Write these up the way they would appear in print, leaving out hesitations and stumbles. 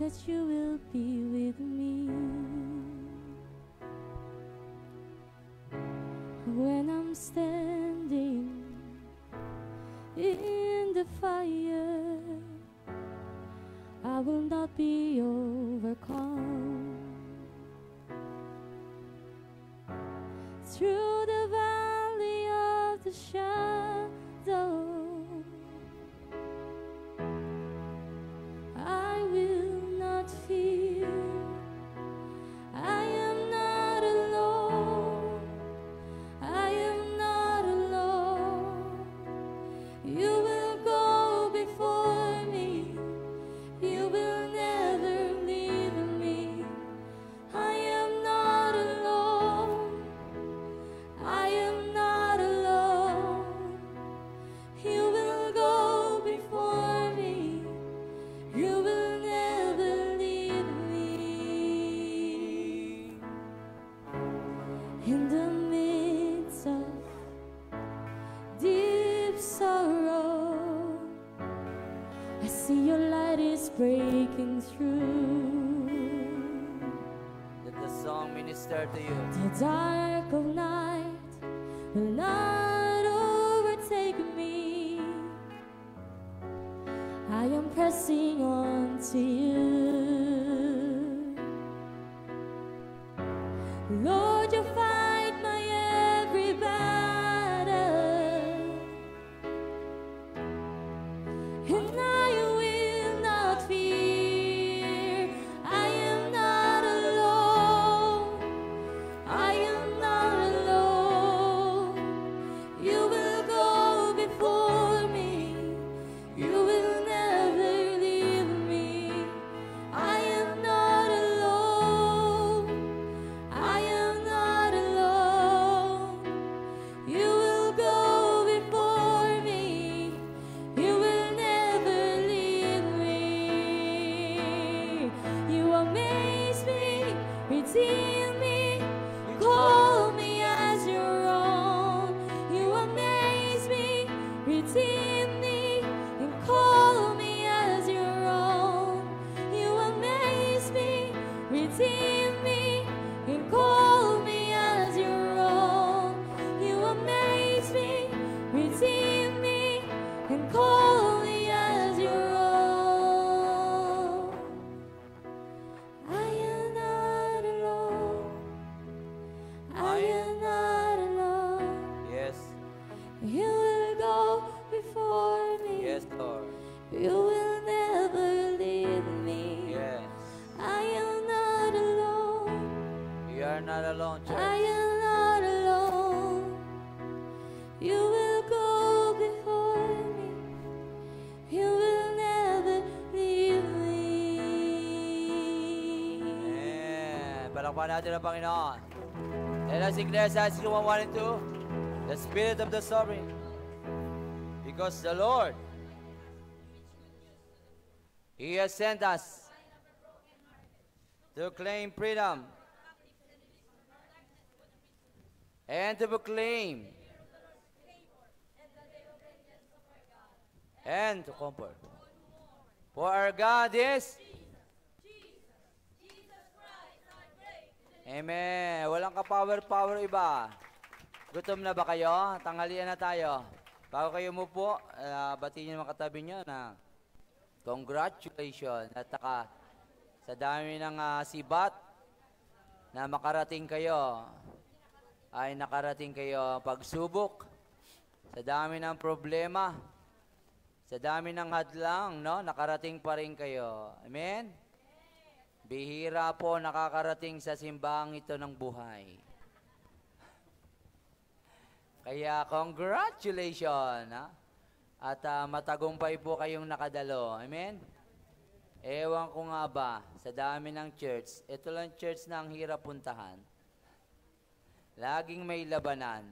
that you will be with me. When I'm standing in the fire, I will not be overcome. Through the valley of the shadow, I will not fear. I am not alone. I am not alone. You will go before me. You will never leave me. I am not alone. I am not alone. You will go before me. You will never leave me. In the midst of deep sorrow, I see your light is breaking through. Let the song minister to you. The dark of night will not overtake me. I am pressing on to you. Lord, you fight my every battle, and I will not fear. I am not alone. I am not alone. You will go before me. You will never leave me. I am not alone. I am not alone. You will go before me. You will never leave me. You amaze me, redeem me, call me as your own. You amaze me, redeem me, and call me as your own. You amaze me, redeem me, and call me as your own. You amaze me, redeem me, and call me as your own. I am not alone. I am not alone. Yes. You will go before me. Yes, Lord. You will never leave me. Yes. I am not alone. You are not alone, I church. am not alone. You will go before me. You will never leave me. Amen. Palakpakan natin ang Panginoon. Let us declare Psalms 1:1 and 2. The Spirit of the Sovereign. Because the Lord, He has sent us to claim freedom and to proclaim and to comfort. For our God is Amen. Walang ka-power iba. Gutom na ba kayo? Tanghalian na tayo. Bago kayo umupo, batiin nyo mga katabi nyo na congratulations at sa dami ng sibat na makarating kayo, ay nakarating kayo pagsubok, sa dami ng problema, sa dami ng hadlang, no? Nakarating pa rin kayo. Amen? Bihira po nakakarating sa simbahang ito ng buhay. Kaya congratulations, ha? At matagumpay po kayong nakadalo. Amen? Ewan ko nga ba, sa dami ng church, ito lang church na ang hirap puntahan. Laging may labanan.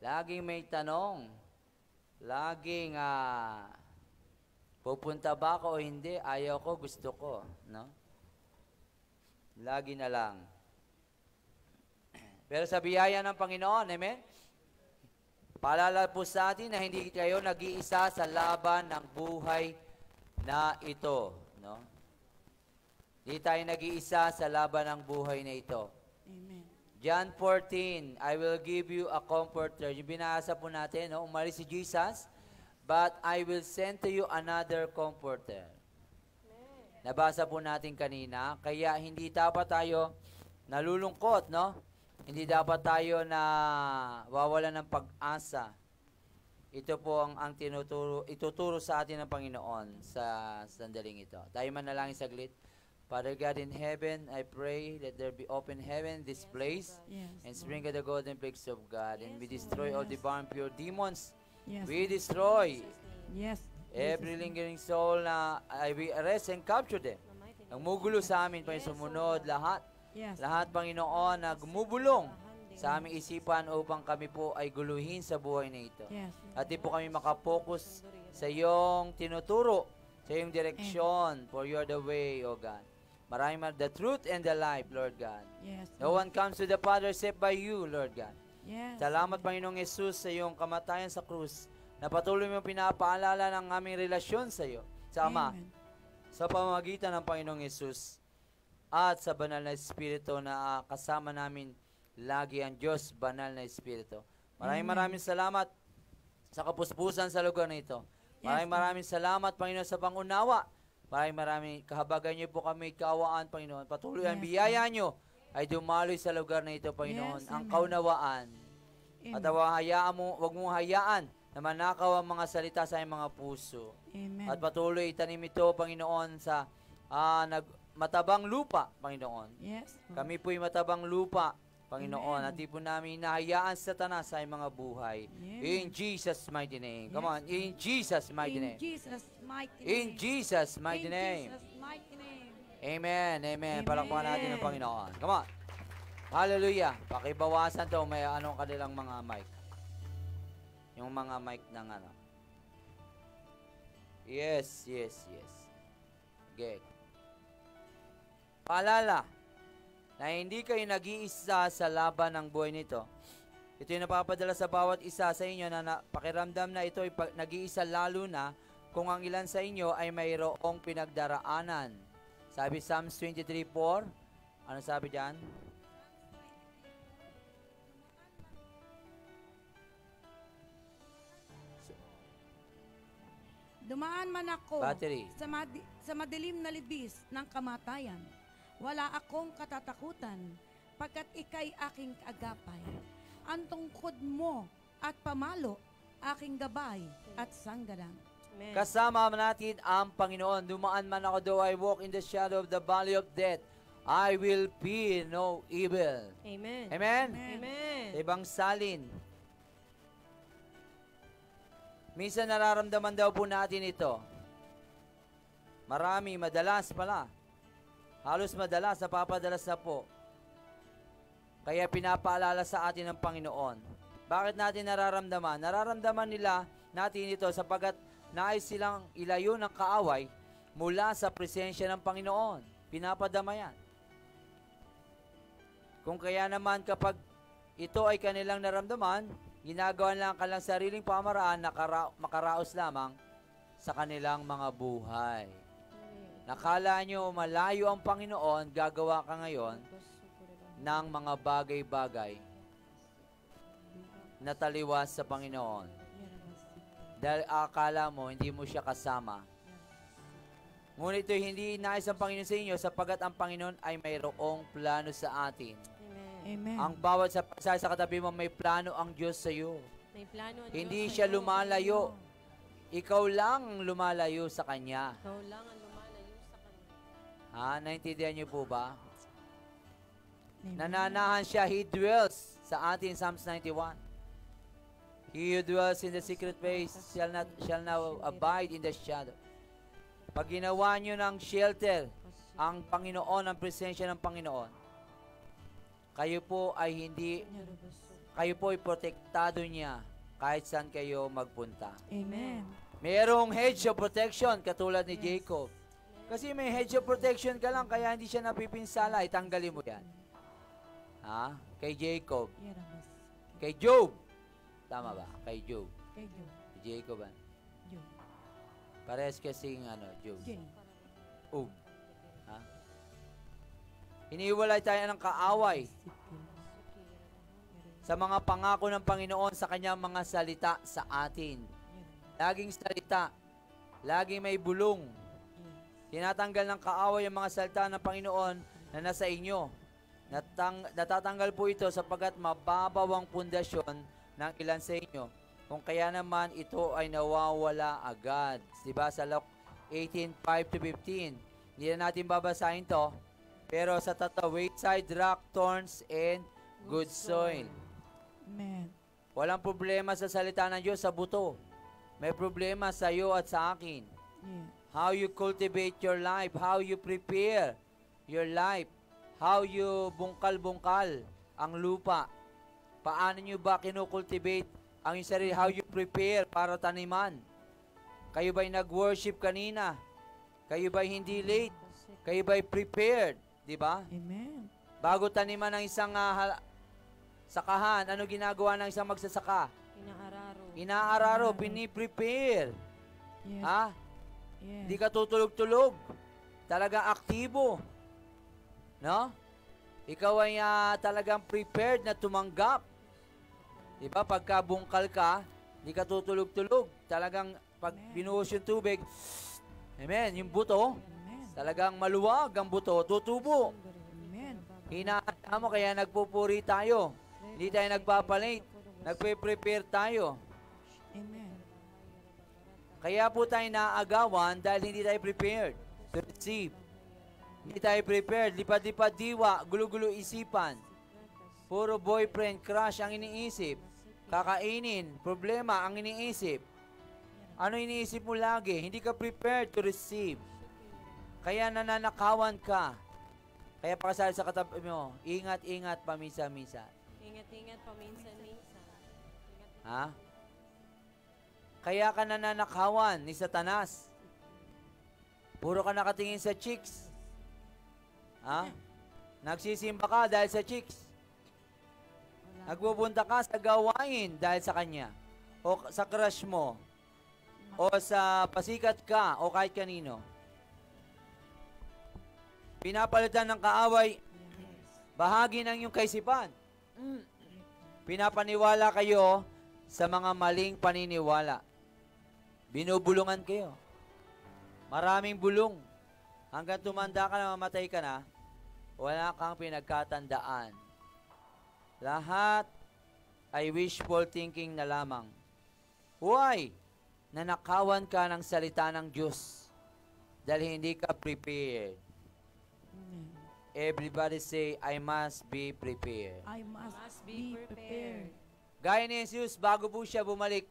Laging may tanong. Laging, pupunta ba ako o hindi? Ayaw ko, gusto ko. No? Lagi na lang. Pero sa biyaya ng Panginoon, amen? Paalala po sa atin na hindi kayo nag-iisa sa laban ng buhay na ito. No? Di tayo nag-iisa sa laban ng buhay na ito. Amen. John 14, I will give you a comforter. Yung binasa po natin, no? Umalis si Jesus, but I will send to you another comforter. Nabasa po natin kanina, kaya hindi dapat tayo nalulungkot, no? Hindi dapat tayo na wawalan ng pag-asa. Ito po ang ituturo sa atin ng Panginoon sa sandaling ito. Tayo manalangin saglit. Father God in heaven, I pray that there be open heaven in this place Yes. and sprinkle the golden plagues of God, and we destroy all the barn pure demons. Yes. We destroy Yes. every lingering soul na we arrest and capture them. Ang mugulo sa amin, Panginoon, sumunod lahat. Yes. Lahat, Panginoon, na gumubulong sa aming isipan upang kami po ay guluhin sa buhay na ito. Yes. At di po kami makapokus sa iyong tinuturo, sa iyong direksyon, for you are the way, O God. Maraming the truth and the life, Lord God. Yes. No one comes to the Father except by you, Lord God. Yes. Salamat, Panginoong Yesus, sa iyong kamatayan sa krus, na patuloy mo pinapaalala ng aming relasyon sa iyo, sa Ama, Amen. sa pamamagitan ng Panginoong Yesus, at sa banal na Espiritu na kasama namin lagi ang Diyos, banal na Espiritu. Maraming salamat sa kapuspusan sa lugar na ito. Maraming salamat, Panginoon, sa pangunawa. Maraming kahabagan niyo po kami, kaawaan, Panginoon. Patuloy ang Yes, biyaya niyo ay dumaloy sa lugar na ito, Panginoon. Yes, Ang amen. kaunawaan. Amen. At wag mong hayaan na manakaw ang mga salita sa iyong mga puso. Amen. At patuloy itanim ito, Panginoon, sa matabang lupa, Panginoon. Yes. Kami po'y matabang lupa, Panginoon, Amen. at di po namin hinahayaan sa Satanas sa iyong mga buhay. Yes. In Jesus' mighty name. Come on, Yes. in Jesus' mighty In name. Jesus' mighty name. In Jesus' mighty In name. Jesus' mighty name. Amen, amen. Amen. Palakpakan natin ang Panginoon. Come on. Hallelujah. Pakibawasan to, may anong kanilang mga mic. Yung mga mic ng ano. Yes. Good. Paalala, na hindi kayo nag-iisa sa laban ng buhay nito. Ito yung napapadala sa bawat isa sa inyo na pakiramdam na ito ay nag-iisa, lalo na kung ang ilan sa inyo ay mayroong pinagdaraanan. Sabi Psalms 23:4, ano sabi diyan? Dumaan man ako Battery. sa madilim na libis ng kamatayan. Wala akong katatakutan, pagkat ika'y aking kaagapay. Ang tungkod mo at pamalo, aking gabay at sanggalang. Amen. Kasama natin ang Panginoon. Dumaan man ako, though I walk in the shadow of the valley of death, I will fear no evil. Amen. Amen? Amen. Sa ibang salin. Minsan nararamdaman daw po natin ito. Madalas pala. Halos madalas, napapadalas na po. Kaya pinapaalala sa atin ng Panginoon. Bakit natin nararamdaman? Nararamdaman nila natin ito sapagat nais silang ilayo ng kaaway mula sa presensya ng Panginoon. Pinapadama yan. Kung kaya naman kapag ito ay kanilang naramdaman, ginagawa lang kanilang sariling pamaraan na makaraos lamang sa kanilang mga buhay. Nakala nyo malayo ang Panginoon, gagawa ka ngayon ng mga bagay-bagay na taliwas sa Panginoon. Dahil akala mo, hindi mo siya kasama. Ngunit ito hindi nais ang Panginoon sa inyo sapagat ang Panginoon ay mayroong plano sa atin. Amen. Ang bawat sa katabi mo, may plano ang Diyos sa iyo. May plano ang Hindi Diyos siya sa'yo. lumalayo. Ikaw lang ang lumalayo sa Kanya. Ikaw lang ang lumalayo sa Kanya. Ha? Naintindihan niyo po ba? Amen. Nananahan siya, He dwells sa atin, Psalms 91. He who dwells in the secret place shall now abide in the shadow. Pag ginawa niyo ng shelter, ang Panginoon, ang presensya ng Panginoon, kayo po ay protektado niya kahit saan kayo magpunta. Amen. Mayroong hedge of protection katulad ni Jacob. Kasi may hedge of protection ka lang kaya hindi siya napipinsala, itanggalin mo yan. Ha? Kay Jacob. Kay Job. Tama ba? Kay Job. Kay Job. Kay Jacob, ah. Job. Pares kasing Job. Jay. Ha? Hiniwalay tayo ng kaaway sa mga pangako ng Panginoon sa kanyang mga salita sa atin. Laging salita, laging may bulong. Tinatanggal ng kaaway ang mga salita ng Panginoon na nasa inyo. Natatanggal po ito sapagkat mababaw ang pundasyon ng ilan sa inyo. Kung kaya naman ito ay nawawala agad. Diba sa Luke 18:5-15. Hindi na natin babasahin to. Pero sa wayside, rock, thorns, and good soil. Amen. Walang problema sa salita ng Diyos sa buto. May problema sa iyo at sa akin. Yeah. How you cultivate your life, how you prepare your life, how you bungkal-bungkal ang lupa. Paano nyo ba kinukultivate ang inyong sarili? How you prepare para taniman? Kayo ba'y nag-worship kanina? Kayo ba'y hindi late? Kayo ba'y prepared? Di ba? Amen. Bago taniman ng isang sakahan, ano ginagawa ng isang magsasaka? Inaararo, piniprepare. Yes. Ha? Yes. Hindi ka tutulog-tulog. Talagang aktibo. No? Ikaw ay talagang prepared na tumanggap. Di ba? Pagka bungkal ka, hindi ka tutulog-tulog. Talagang pag binuhos yung tubig, amen, yung buto, Amen. talagang maluwag ang buto, tutubo. Amen. Hinahanda mo, kaya nagpupuri tayo. Hindi tayo nagpapalit. Nagpe-prepare tayo. Amen. Kaya po tayo naagawan dahil hindi tayo prepared to receive. Hindi tayo prepared. Lipad-lipad diwa, gulo-gulo isipan. Puro boyfriend, crush ang iniisip. Kakainin, problema ang iniisip. Ano iniisip mo lagi? Hindi ka prepared to receive. Kaya nananakawan ka. Kaya pakasabi sa katabi mo, ingat-ingat pamisa-misa. Ingat-ingat paminsan-minsan. Ha? Kaya ka nananakawan ni Satanas. Puro ka nakatingin sa chicks. Ha? Nagsisimba ka dahil sa chicks. Nagbubunta ka sa gawain dahil sa kanya. O sa crush mo. O sa pasikat ka. O kahit kanino. Pinapalitan ng kaaway. Bahagi ng iyong kaisipan. Pinapaniwala kayo sa mga maling paniniwala. Binubulungan kayo. Maraming bulong. Hanggang tumanda ka na, mamatay ka na, wala kang pinagkatandaan. Lahat ay wishful thinking na lamang. Why? Nanakawan ka ng salita ng Diyos dahil hindi ka prepared. Amen. Everybody say, I must be prepared. I must be prepared. Gaya ni Jesus, bago po siya bumalik,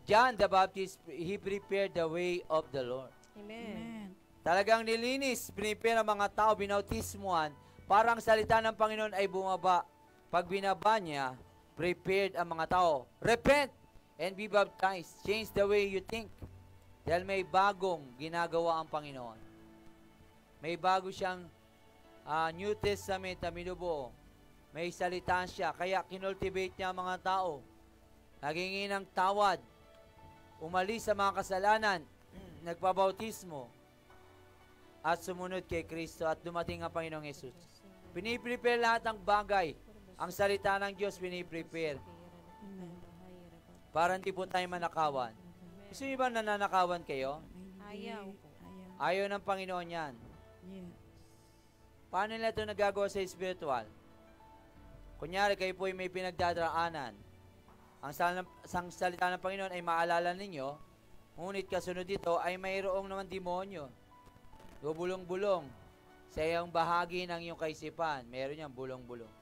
John the Baptist, he prepared the way of the Lord. Amen. Amen. Talagang nilinis, pinipira ang mga tao, binautismuhan, para ang salita ng Panginoon ay bumaba. Pag binaba niya, prepared ang mga tao. Repent and be baptized. Change the way you think. Dahil may bagong ginagawa ang Panginoon. May bago siyang New Testament na minubuo. May salita siya, kaya kinultivate niya ang mga tao. Nagingin ng tawad. Umalis sa mga kasalanan. Nagpabautismo. At sumunod kay Kristo at dumating ang Panginoong Yesus. Piniprepare lahat ng bagay. Ang salita ng Diyos piniprepare. Amen. Para hindi po tayo manakawan. Gusto niyo ba nananakawan kayo? Ayaw. Ayaw. Ayaw ng Panginoon yan. Yes. Paano nila ito nagagawa sa spiritual? Kunyari, kayo po ay may pinagdadaraanan. Ang salita ng Panginoon ay maalala ninyo, ngunit kasunod dito ay mayroong naman demonyo. Bubulong-bulong sa iyong bahagi ng iyong kaisipan. Meron niyang bulong-bulong.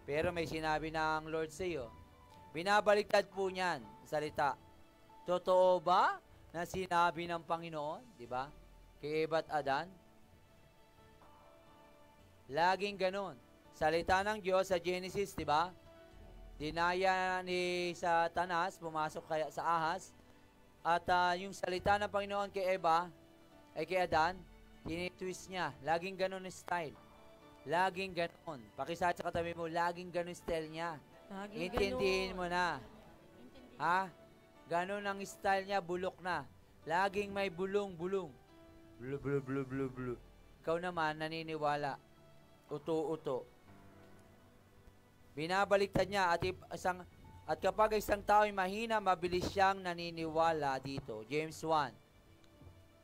Pero may sinabi ng Lord sa iyo. Binabaliktad po niyan, salita. Totoo ba na sinabi ng Panginoon? Di ba? Kay Eva at Adan? Laging ganon. Salita ng Diyos sa Genesis, di ba? Dinaya ni Satanas, pumasok kaya sa ahas. At yung salita ng Panginoon kay Eva, ay kay Adan, tinitwist niya. Laging ganon yung style. Laging ganon. Pakisabi sa katabi mo, laging ganon style niya. Laging Intindihin ganon. mo na. Ha? Ganon ang style niya, bulok na. Laging may bulong-bulong. Blu, blu, blu, blu, blu. Ikaw naman naniniwala. Uto-uto. Binabaliktad niya at kapag isang tao ay mahina, mabilis siyang naniniwala dito. James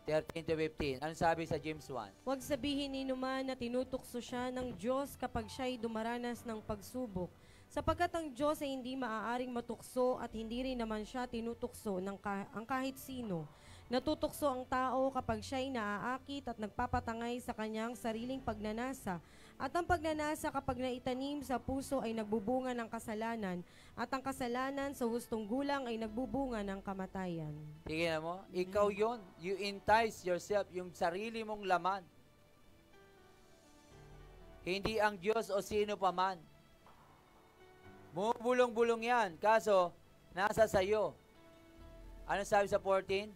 1:13-15. Ano sabi sa James 1? Huwag sabihin ni naman na tinutukso siya ng Diyos kapag siya'y dumaranas ng pagsubok. Sapagkat ang Diyos ay hindi maaaring matukso at hindi rin naman siya tinutukso ang kahit sino. Natutukso ang tao kapag siya'y naaakit at nagpapatangay sa kanyang sariling pagnanasa. At ang pagnanasa kapag naitanim sa puso ay nagbubunga ng kasalanan, at ang kasalanan sa hustong gulang ay nagbubunga ng kamatayan. Tingnan mo, ikaw yon. You entice yourself, yung sarili mong laman. Hindi ang Diyos o sino pa man. Bumubulong-bulong yan, kaso nasa sayo. Ano sabi sa 14?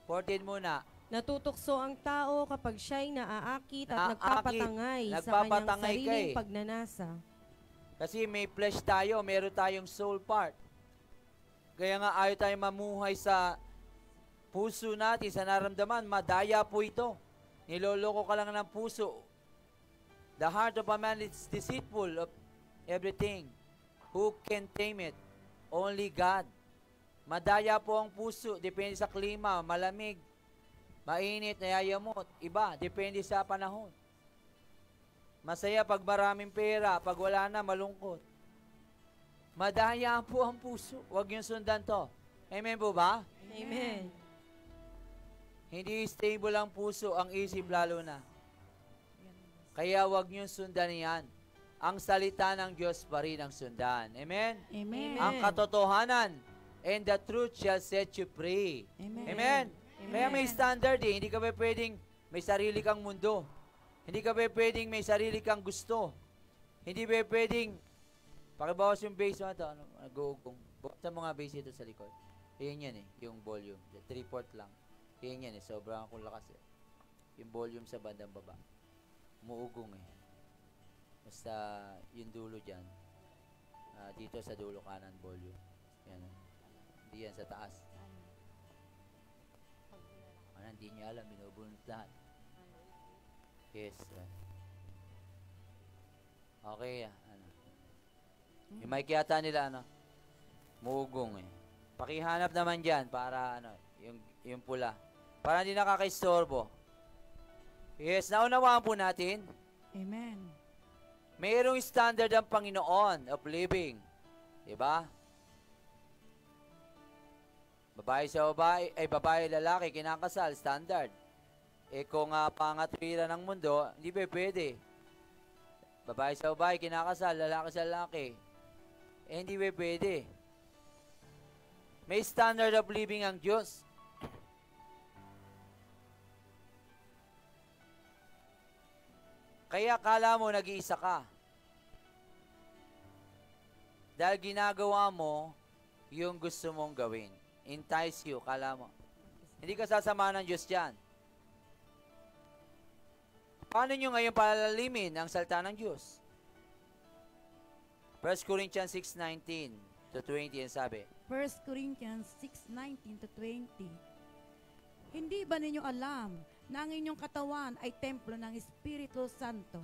14 muna. Natutukso ang tao kapag siya'y naaakit at Nagpapatangay sa kanyang sariling pagnanasa. Kasi may flesh tayo, meron tayong soul part. Kaya nga ayaw tayong mamuhay sa puso natin, sa naramdaman. Madaya po ito. Niloloko ka lang ng puso. The heart of a man is deceitful of everything. Who can tame it? Only God. Madaya po ang puso. Depende sa klima, malamig, mainit, nayayamot. Iba, depende sa panahon. Masaya pag maraming pera, pag wala na, malungkot. Madaya po ang puso. Huwag niyong sundan to. Amen po ba? Amen. Hindi stable ang puso, ang isip lalo na. Kaya huwag niyong sundan yan. Ang salita ng Diyos pa rin ang sundan. Amen? Amen. Ang katotohanan and the truth shall set you free. Amen. Amen? Kaya may standard eh. Hindi ka ba pwedeng may sarili kang mundo. Hindi ka ba pwedeng may sarili kang gusto. Hindi ba pwedeng pakibawas yung bass mo ito. Nag-uugong. Sa mga bass ito sa likod. Yan eh. Yung volume. 3/4 lang. Yan eh. Sobrang akong lakas eh. Yung volume sa bandang baba. Umuugong eh. Basta yung dulo dyan. Dito sa dulo kanan volume. Yan. Hindi yan sa taas. Hindi niya alam, binubunot lahat. Yes. Okay. Yung mic yata nila, muugong eh. Pakihanap naman dyan para, yung pula. Para hindi nakakaistorbo. Yes, naunawaan po natin. Amen. Mayroong standard ang Panginoon of living. Diba? Babae sa babae, babae lalaki, kinakasal, standard. Kung pangatwiran ng mundo, hindi ba pwede? Babae sa babae, kinakasal, lalaki sa lalaki. Hindi ba pwede? May standard of living ang Diyos. Kaya kala mo nag-iisa ka. Dahil ginagawa mo yung gusto mong gawin. Entice you, kala mo. Hindi ka sasama ng Diyos dyan. Paano nyo ngayon palalimin ang salita ng Diyos? 1 Corinthians 6:19-20 ang sabi. 1 Corinthians 6:19-20. Hindi ba ninyo alam na ang inyong katawan ay templo ng Espiritu Santo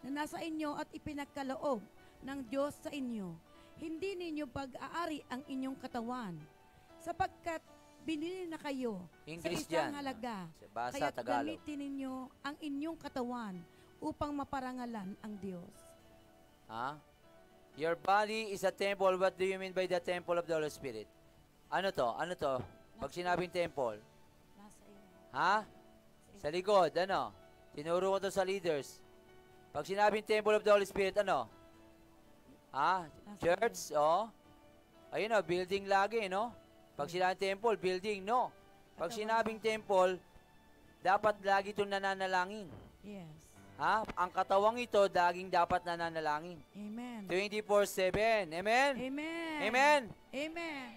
na nasa inyo at ipinagkaloob ng Diyos sa inyo? Hindi ninyo pag-aari ang inyong katawan, sapagkat binili na kayo English sa isang dyan. halaga. Basa Kaya't Tagalog. gamitin ninyo ang inyong katawan upang maparangalan ang Diyos. Ha? Your body is a temple. What do you mean by the temple of the Holy Spirit? Ano to? Ano to? Pag sinabing temple. Ha? Sa likod, ano? Tinuro ko to sa leaders. Pag sinabing temple of the Holy Spirit, ano? Ha? Church, oh. Ayun, oh, building lagi, no? Pag sinabing temple, building, no. Pag sinabing temple, dapat lagi itong nananalangin. Yes. Ha? Ang katawang ito, daging dapat nananalangin. Amen. 24/7. Amen? Amen. Amen? Amen.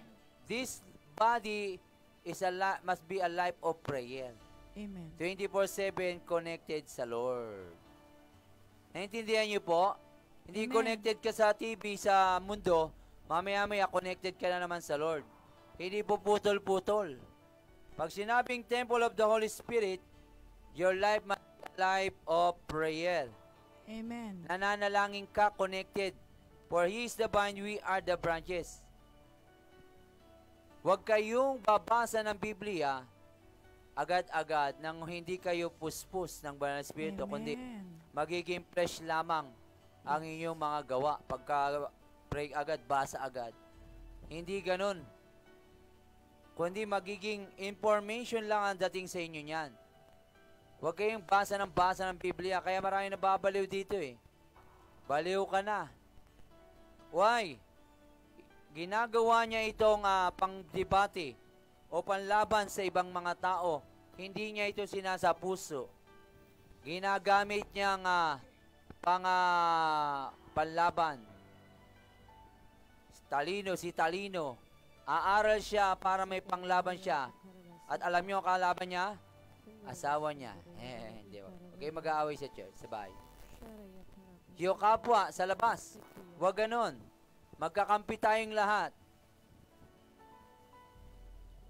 This body is must be a life of prayer. Amen. 24/7 connected sa Lord. Naintindihan niyo po? Hindi Amen. connected ka sa TV, sa mundo, mamaya-maya connected ka na naman sa Lord. Hindi po putol-putol. Pag sinabing temple of the Holy Spirit, your life must be a life of prayer. Amen. Nananalangin ka, connected. For He is the vine, we are the branches. Huwag kayong babasa ng Biblia agad-agad nang hindi kayo puspos ng Banal na Espiritu, kundi magiging flesh lamang ang inyong mga gawa. Pagka pray agad, basa agad. Hindi ganun. Kundi magiging information lang ang dating sa inyo niyan. Huwag kayong basa ng Biblia. Kaya marami nababaliw dito eh. Baliw ka na. Why? Ginagawa niya itong pang-debate o panlaban sa ibang mga tao. Hindi niya ito sinasa puso. Ginagamit niya panlaban. Si Talino. Aaral siya para may panglaban siya. At alam niyo ang kalaban niya? Asawa niya. Hindi. Okay, mag-aaway sa church, sa bahay. Yung kapwa sa labas. Huwag ganon. Magkakampi tayong lahat.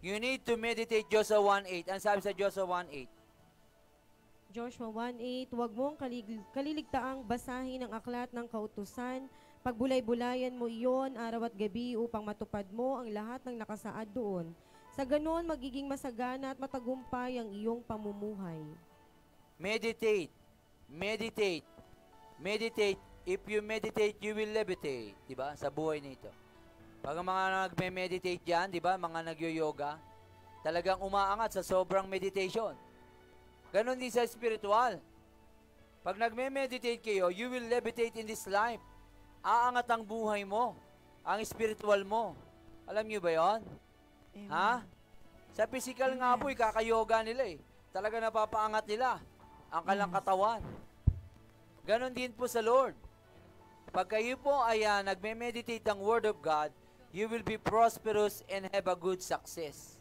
You need to meditate Joshua 1:8. Ang sabi sa Joshua 1:8? Joshua 1:8, huwag mong kaliligtaang basahin ang aklat ng kautusan, pagbulay-bulayan mo iyon araw at gabi upang matupad mo ang lahat ng nakasaad doon. Sa ganon, magiging masagana at matagumpay ang iyong pamumuhay. Meditate. Meditate. Meditate. If you meditate, you will levitate. Diba? Sa buhay nito. Pag mga nagme-meditate dyan, diba? Mga nagyo-yoga, talagang umaangat sa sobrang meditation. Ganon din sa spiritual. Pag nagme-meditate kayo, you will levitate in this life. Aangat ang buhay mo. Ang spiritual mo. Alam niyo ba yon? Ha? Sa physical nga po, kakayoga nila eh. Talaga napapaangat nila ang kalang katawan. Ganon din po sa Lord. Pag kayo po ay nagme-meditate ang Word of God, you will be prosperous and have a good success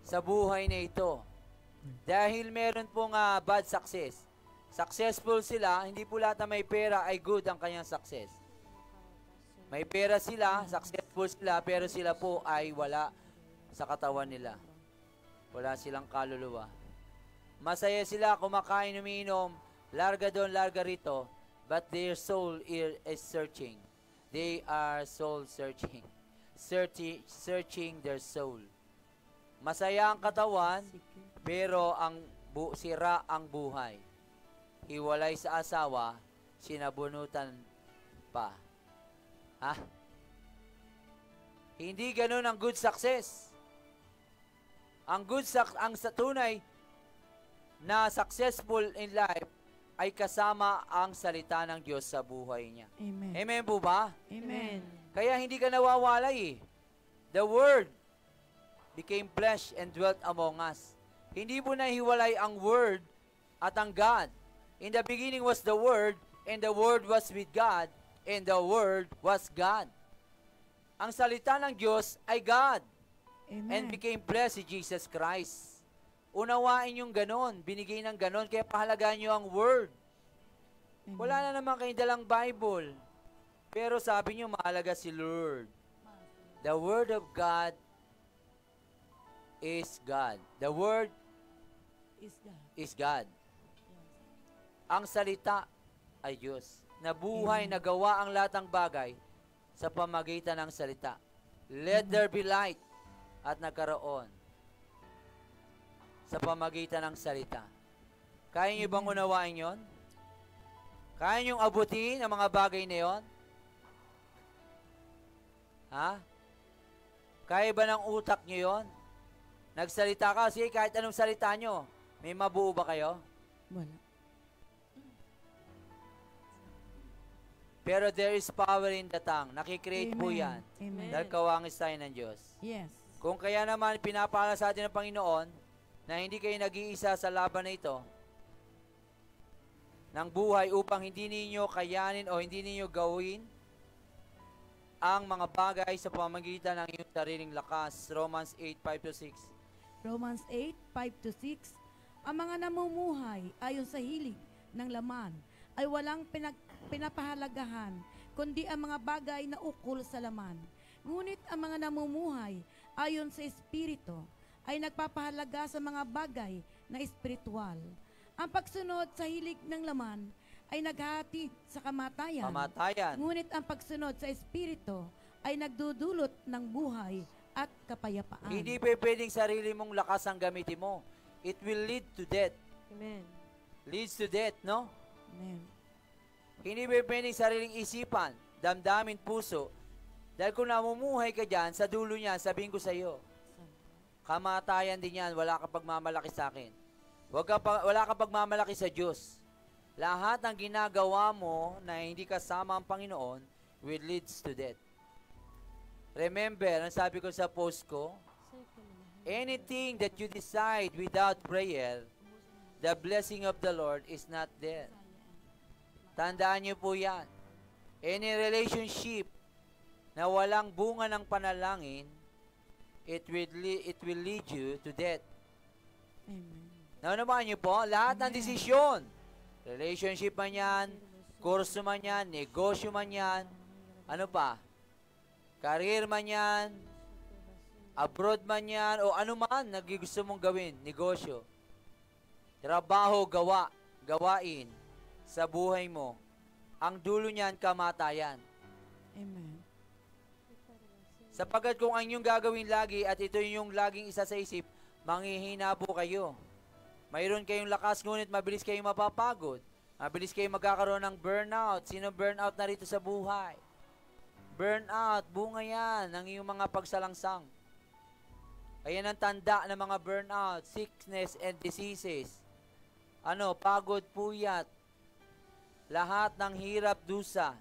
sa buhay na ito. Dahil meron pong bad success. Successful sila, hindi po lahat na may pera ay good ang kanyang success. May pera sila, successful sila, pero sila po ay wala sa katawan nila. Wala silang kaluluwa. Masaya sila, kumakain, umiinom, larga doon, larga rito, but their soul is searching. They are soul searching. Searching their soul. Masaya ang katawan, pero sira ang buhay. Hiwalay sa asawa, sinabunutan pa. Ha? Hindi ganun ang good success. Ang sa tunay na successful in life ay kasama ang salita ng Diyos sa buhay niya. Amen. Amen po ba? Amen. Kaya hindi ka nawawalay eh. The Word became flesh and dwelt among us. Hindi po nahiwalay ang Word at ang God. In the beginning was the Word, and the Word was with God, and the Word was God. Ang salita ng Diyos ay God. Amen. And became flesh si Jesus Christ. Unawain yung ganon, binigay ng ganon, kaya pahalagaan nyo ang Word. Amen. Wala na naman kayong dalang Bible. Pero sabi nyo, mahalaga si Lord. The Word of God is God. The Word is God. Ang salita ay Diyos. Nabuhay, nagawa ang lahat ng bagay sa pamagitan ng salita. Let there be light. At nagkaroon sa pamagitan ng salita. Kaya niyo bang unawain yon? Kaya niyong abutin ang mga bagay na yon? Ha? Kaya ba ng utak niyo yon? Nagsalita ka, sige, kahit anong salita niyo, may mabuo ba kayo? Wala. Pero there is power in the tongue. Nakikreate po Amen. yan. Amen. Dahil kawangis tayo ng Diyos. Yes. Kung kaya naman pinapala sa atin ng Panginoon na hindi kayo nag-iisa sa laban na ito ng buhay upang hindi ninyo kayanin o hindi ninyo gawin ang mga bagay sa pamamagitan ng iyong sariling lakas. Romans 8:5-6. Romans 8:5-6. Ang mga namumuhay ayon sa hilig ng laman ay walang pinapahalagahan, kundi ang mga bagay na ukol sa laman. Ngunit ang mga namumuhay ayon sa Espiritu ay nagpapahalaga sa mga bagay na espiritual. Ang pagsunod sa hilig ng laman ay naghahatid sa kamatayan. Kamatayan. Ngunit ang pagsunod sa Espiritu ay nagdudulot ng buhay at kapayapaan. Hindi pwedeng sarili mong lakas ang gamitin mo. It will lead to death. Amen. Leads to death, no? Amen. Hindi pwedeng sariling isipan, damdamin, puso. Dahil kung namumuhay ka dyan, sa dulo niya, sabihin ko sa iyo, kamatayan din yan, wala ka pagmamalaki sa akin. Wala ka pagmamalaki sa Diyos. Lahat ng ginagawa mo na hindi kasama ang Panginoon will leads to death. Remember, ang sabi ko sa post ko, anything that you decide without prayer, the blessing of the Lord is not there. Tandaan niyo po yan. Any relationship na walang bunga ng panalangin, it will lead you to death. Amen. Naunawahan niyo po, lahat ng desisyon, relationship man yan, kurso man yan, negosyo man yan, ano pa, career man yan, abroad man yan, o ano man na gusto mong gawin, negosyo, trabaho, gawain sa buhay mo, ang dulo niyan kamatayan. Amen. Sapagkat kung ang inyong gagawin lagi at ito yung laging isa sa isip, manghihina po kayo. Mayroon kayong lakas, ngunit mabilis kayong mapapagod. Mabilis kayong magkakaroon ng burnout. Sino burnout na rito sa buhay? Burnout, bunga yan ng iyong mga pagsalangsang. Ayan ang tanda ng mga burnout, sickness and diseases. Pagod, puyat, lahat ng hirap, dusa.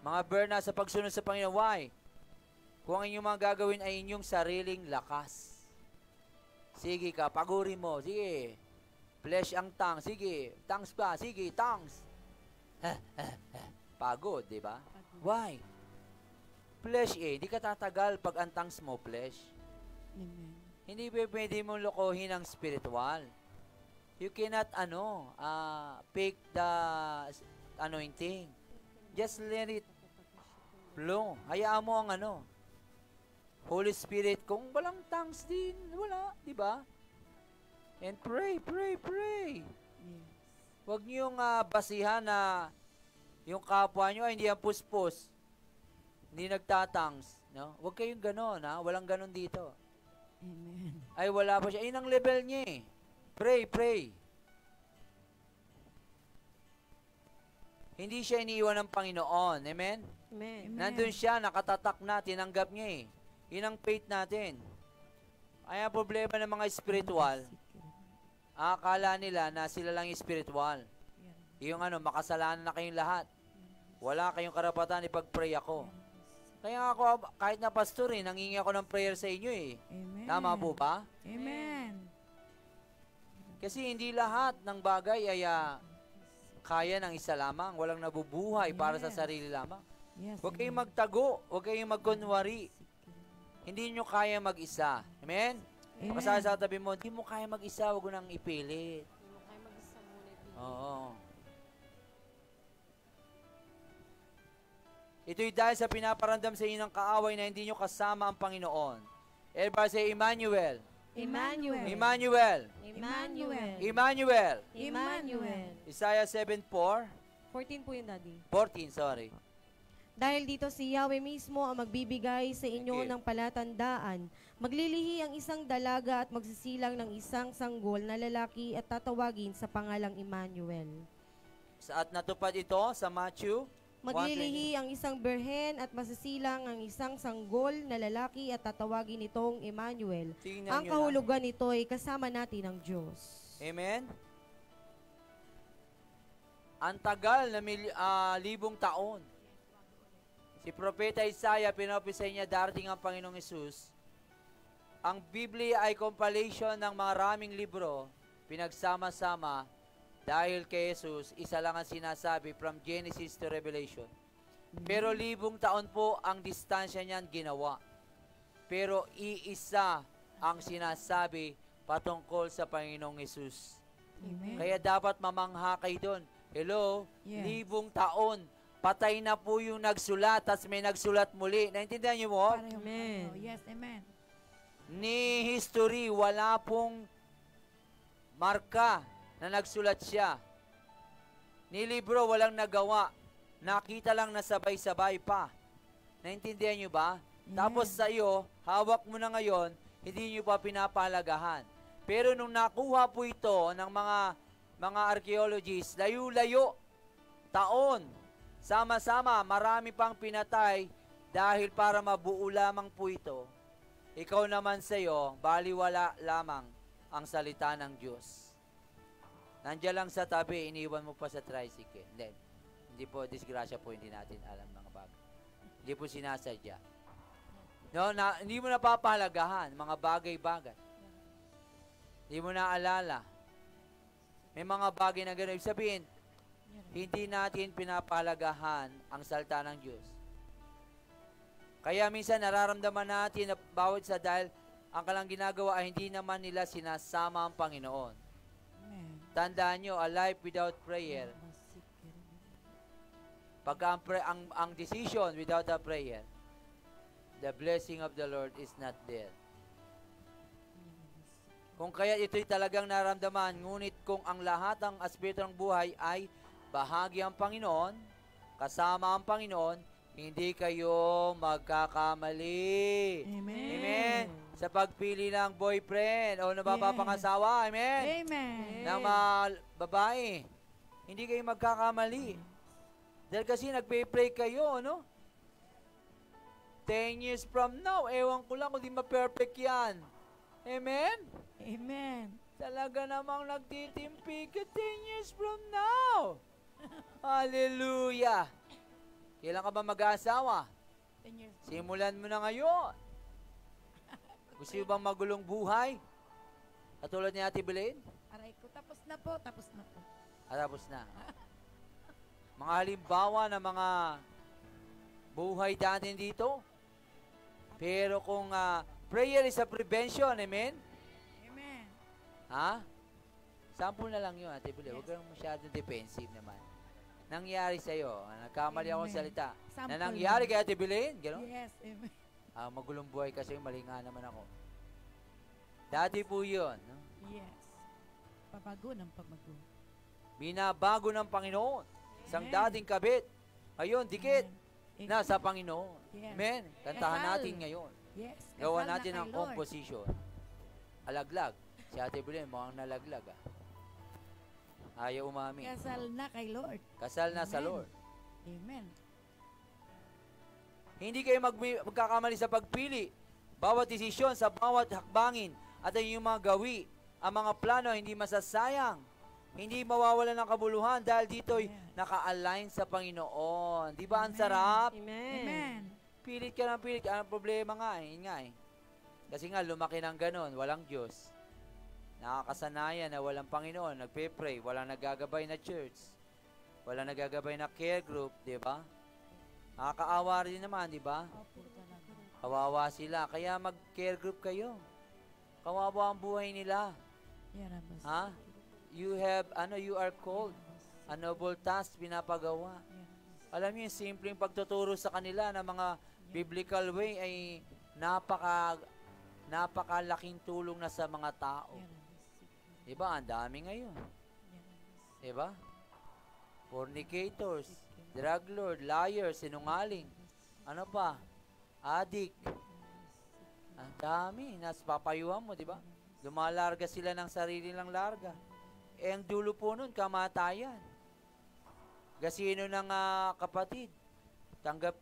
Mga burnout sa pagsunod sa Panginoon. Why? Kung ang inyong mga gagawin ay inyong sariling lakas. Sige ka, pagurin mo. Sige. Flesh ang tongue. Sige. Tongues pa. Sige, tongues. Pagod, di ba? Why? Flesh Hindi ka tatagal pag ang tongues mo, flesh. Amen. Hindi pwede mong lokohin ang spiritual. You cannot, fake the anointing. Just let it flow. Hayaan mo ang Holy Spirit. Kung walang tongues din, wala, di ba? And pray. Yes. Huwag niyong basihan na yung kapwa niyo ay hindi ang puspos. Hindi nagtatangs. No? Huwag kayong ganon, ha? Walang ganon dito. Amen. Ay, wala pa siya. Ayun ang level niya eh. Pray. Hindi siya iniiwan ng Panginoon. Amen? Amen. Amen. Nandun siya, nakatatak na, tinanggap niya eh. Yun ang faith natin. Ay, ang problema ng mga spiritual, akala nila na sila lang spiritual. Yung makasalanan na kayong lahat. Wala kayong karapatan ipag-pray ako. Kaya ako, kahit na pastor nangingi ako ng prayer sa inyo eh. Amen. Tama po ba? Amen. Kasi hindi lahat ng bagay ay kaya ng isa lamang. Walang nabubuhay para sa Yes. sarili lamang. Yes. Huwag kayong magtago. Huwag kayong magkunwari. Hindi nyo kaya mag-isa. Amen? Amen. Pasabi sa tabi mo, hindi mo kaya mag-isa. Huwag mo nang ipilit. Oo. Ito'y dahil sa pinaparamdam sa inyo ng kaaway na hindi nyo kasama ang Panginoon. Everybody say, Emmanuel. Emmanuel. Emmanuel. Emmanuel. Emmanuel. Emmanuel. Isaiah 7:4. 14 po yun, Daddy. 14, sorry. Dahil dito si Yahweh mismo ang magbibigay sa inyo Okay. ng palatandaan. Maglilihi ang isang dalaga at magsisilang ng isang sanggol na lalaki at tatawagin sa pangalang Emmanuel. At natupad ito sa Matthew 1:20. Maglilihi ang isang berhen at masisilang ang isang sanggol na lalaki at tatawagin itong Emmanuel. Tingnan Ang nyo na. kahulugan nito ay kasama natin ng Diyos. Amen? Ang tagal na libong taon. Si Propeta Isaiah, pinopesay niya darating ang Panginoong Hesus. Ang Biblia ay compilation ng maraming libro, pinagsama-sama, dahil kay Jesus, isa lang ang sinasabi from Genesis to Revelation. Pero libong taon po ang distansya niyan ginawa. Pero iisa ang sinasabi patungkol sa Panginoong Hesus. Amen. Kaya dapat mamangha kayo doon. Hello? Yes. Libong taon. Patay na po yung nagsulat, tas may nagsulat muli. Naintindihan niyo mo? Para yung Amen. Yes, amen. Ni history, wala pong marka na nagsulat siya. Nilibro, walang nagawa. Nakita lang na sabay-sabay pa. Naintindihan nyo ba? Tapos sa iyo, hawak mo na ngayon, hindi nyo pa pinapahalagahan. Pero nung nakuha po ito ng mga archaeologists, layo-layo, taon, sama-sama, marami pang pinatay dahil para mabuo lamang po ito. Ikaw naman sa iyo, baliwala lamang ang salita ng Diyos. Nandiyan lang sa tabi, iniwan mo pa sa tricycle. Hindi po, disgrasya po, hindi natin alam mga bagay. Hindi po sinasadya. No, hindi mo napapahalagahan mga bagay-bagay. Hindi mo naalala. May mga bagay na gano'n. Ibig sabihin, hindi natin pinapahalagahan ang salita ng Diyos. Kaya minsan nararamdaman natin na bawat sa dahil ang kalang ginagawa ay hindi naman nila sinasama ang Panginoon. Tandaan nyo, a life without prayer, pagka ang decision without a prayer, the blessing of the Lord is not there. Kung kaya ito'y talagang naramdaman, ngunit kung ang lahat ng aspeto ng buhay ay bahagi ang Panginoon, kasama ang Panginoon, hindi kayo magkakamali. Amen. Amen. Sa pagpili ng boyfriend o napapangasawa. Amen. Amen. Ng mga babae. Hindi kayo magkakamali. Dahil kasi nagpe-pray kayo, no? 10 years from now, ewan ko lang kung di ma-perfect yan. Amen? Amen. Talaga namang nagtitimpi ka 10 years from now. Hallelujah. Kailan ka ba mag-aasawa? 10 years. Simulan mo na ngayon. Gusto mo bang magulong buhay? Katulad ni Ate Belen? Aray ko, tapos na po. Tapos na. Mga halimbawa ng mga buhay natin dito. Pero kung prayer is a prevention, amen? Amen. Ha? Sample na lang yun, Ate Belen. Huwag kang masyadong defensive naman. Nangyari sa'yo, nagkamali akong Amen. salita. Sample Na nangyari lang. kay Ate Belen, gano'n? Yes, amen. Magulong buhay kasi mali nga naman ako. Dati po yun. No? Yes. Pabago ng pamago. Binabago ng Panginoon. Isang Amen. dating kabit. Ngayon, dikit. Amen. Na sa Panginoon. Yes. Amen. Kantahan Kasal. natin ngayon. Yes. Gawa kasal na natin kay ang Lord. composition. Alaglag. Si Ate Belen, mukhang nalaglag. Ayaw umami. Kasal na kay Lord. Kasal na sa Amen. Lord. Amen. Hindi kayo magkakamali sa pagpili. Bawat desisyon sa bawat hakbangin at ang inyong mga gawi, ang mga plano hindi masasayang. Hindi mawawalan ng kabuluhan dahil dito'y naka-align sa Panginoon. Di ba ang Amen. sarap? Amen. Amen. Pilit ka ng pilit. Ang problema nga eh. Kasi nga, lumaki ng ganon, walang Diyos. Nakakasanayan na walang Panginoon, nagpe-pray, walang nagagabay na church, walang nagagabay na care group, di ba? Nakakaawa rin naman, di ba? Opo talaga. Kawawa sila, kaya mag-care group kayo. Kawawa ang buhay nila. Yarabas. Ha? You are called. A noble task pinapagawa. Alam niyo, yung simpleng pagtuturo sa kanila ng mga biblical way ay napakalaking tulong na sa mga tao. Diba? Ang dami ngayon. Diba? Fornicators, drug lord, liars, sinungaling. Ano pa? Addict. Ang dami. Nas papayuhan mo, diba? Lumalarga sila ng sarili lang larga. Ang dulo po nun, kamatayan. Gasino ng kapatid. Tanggap,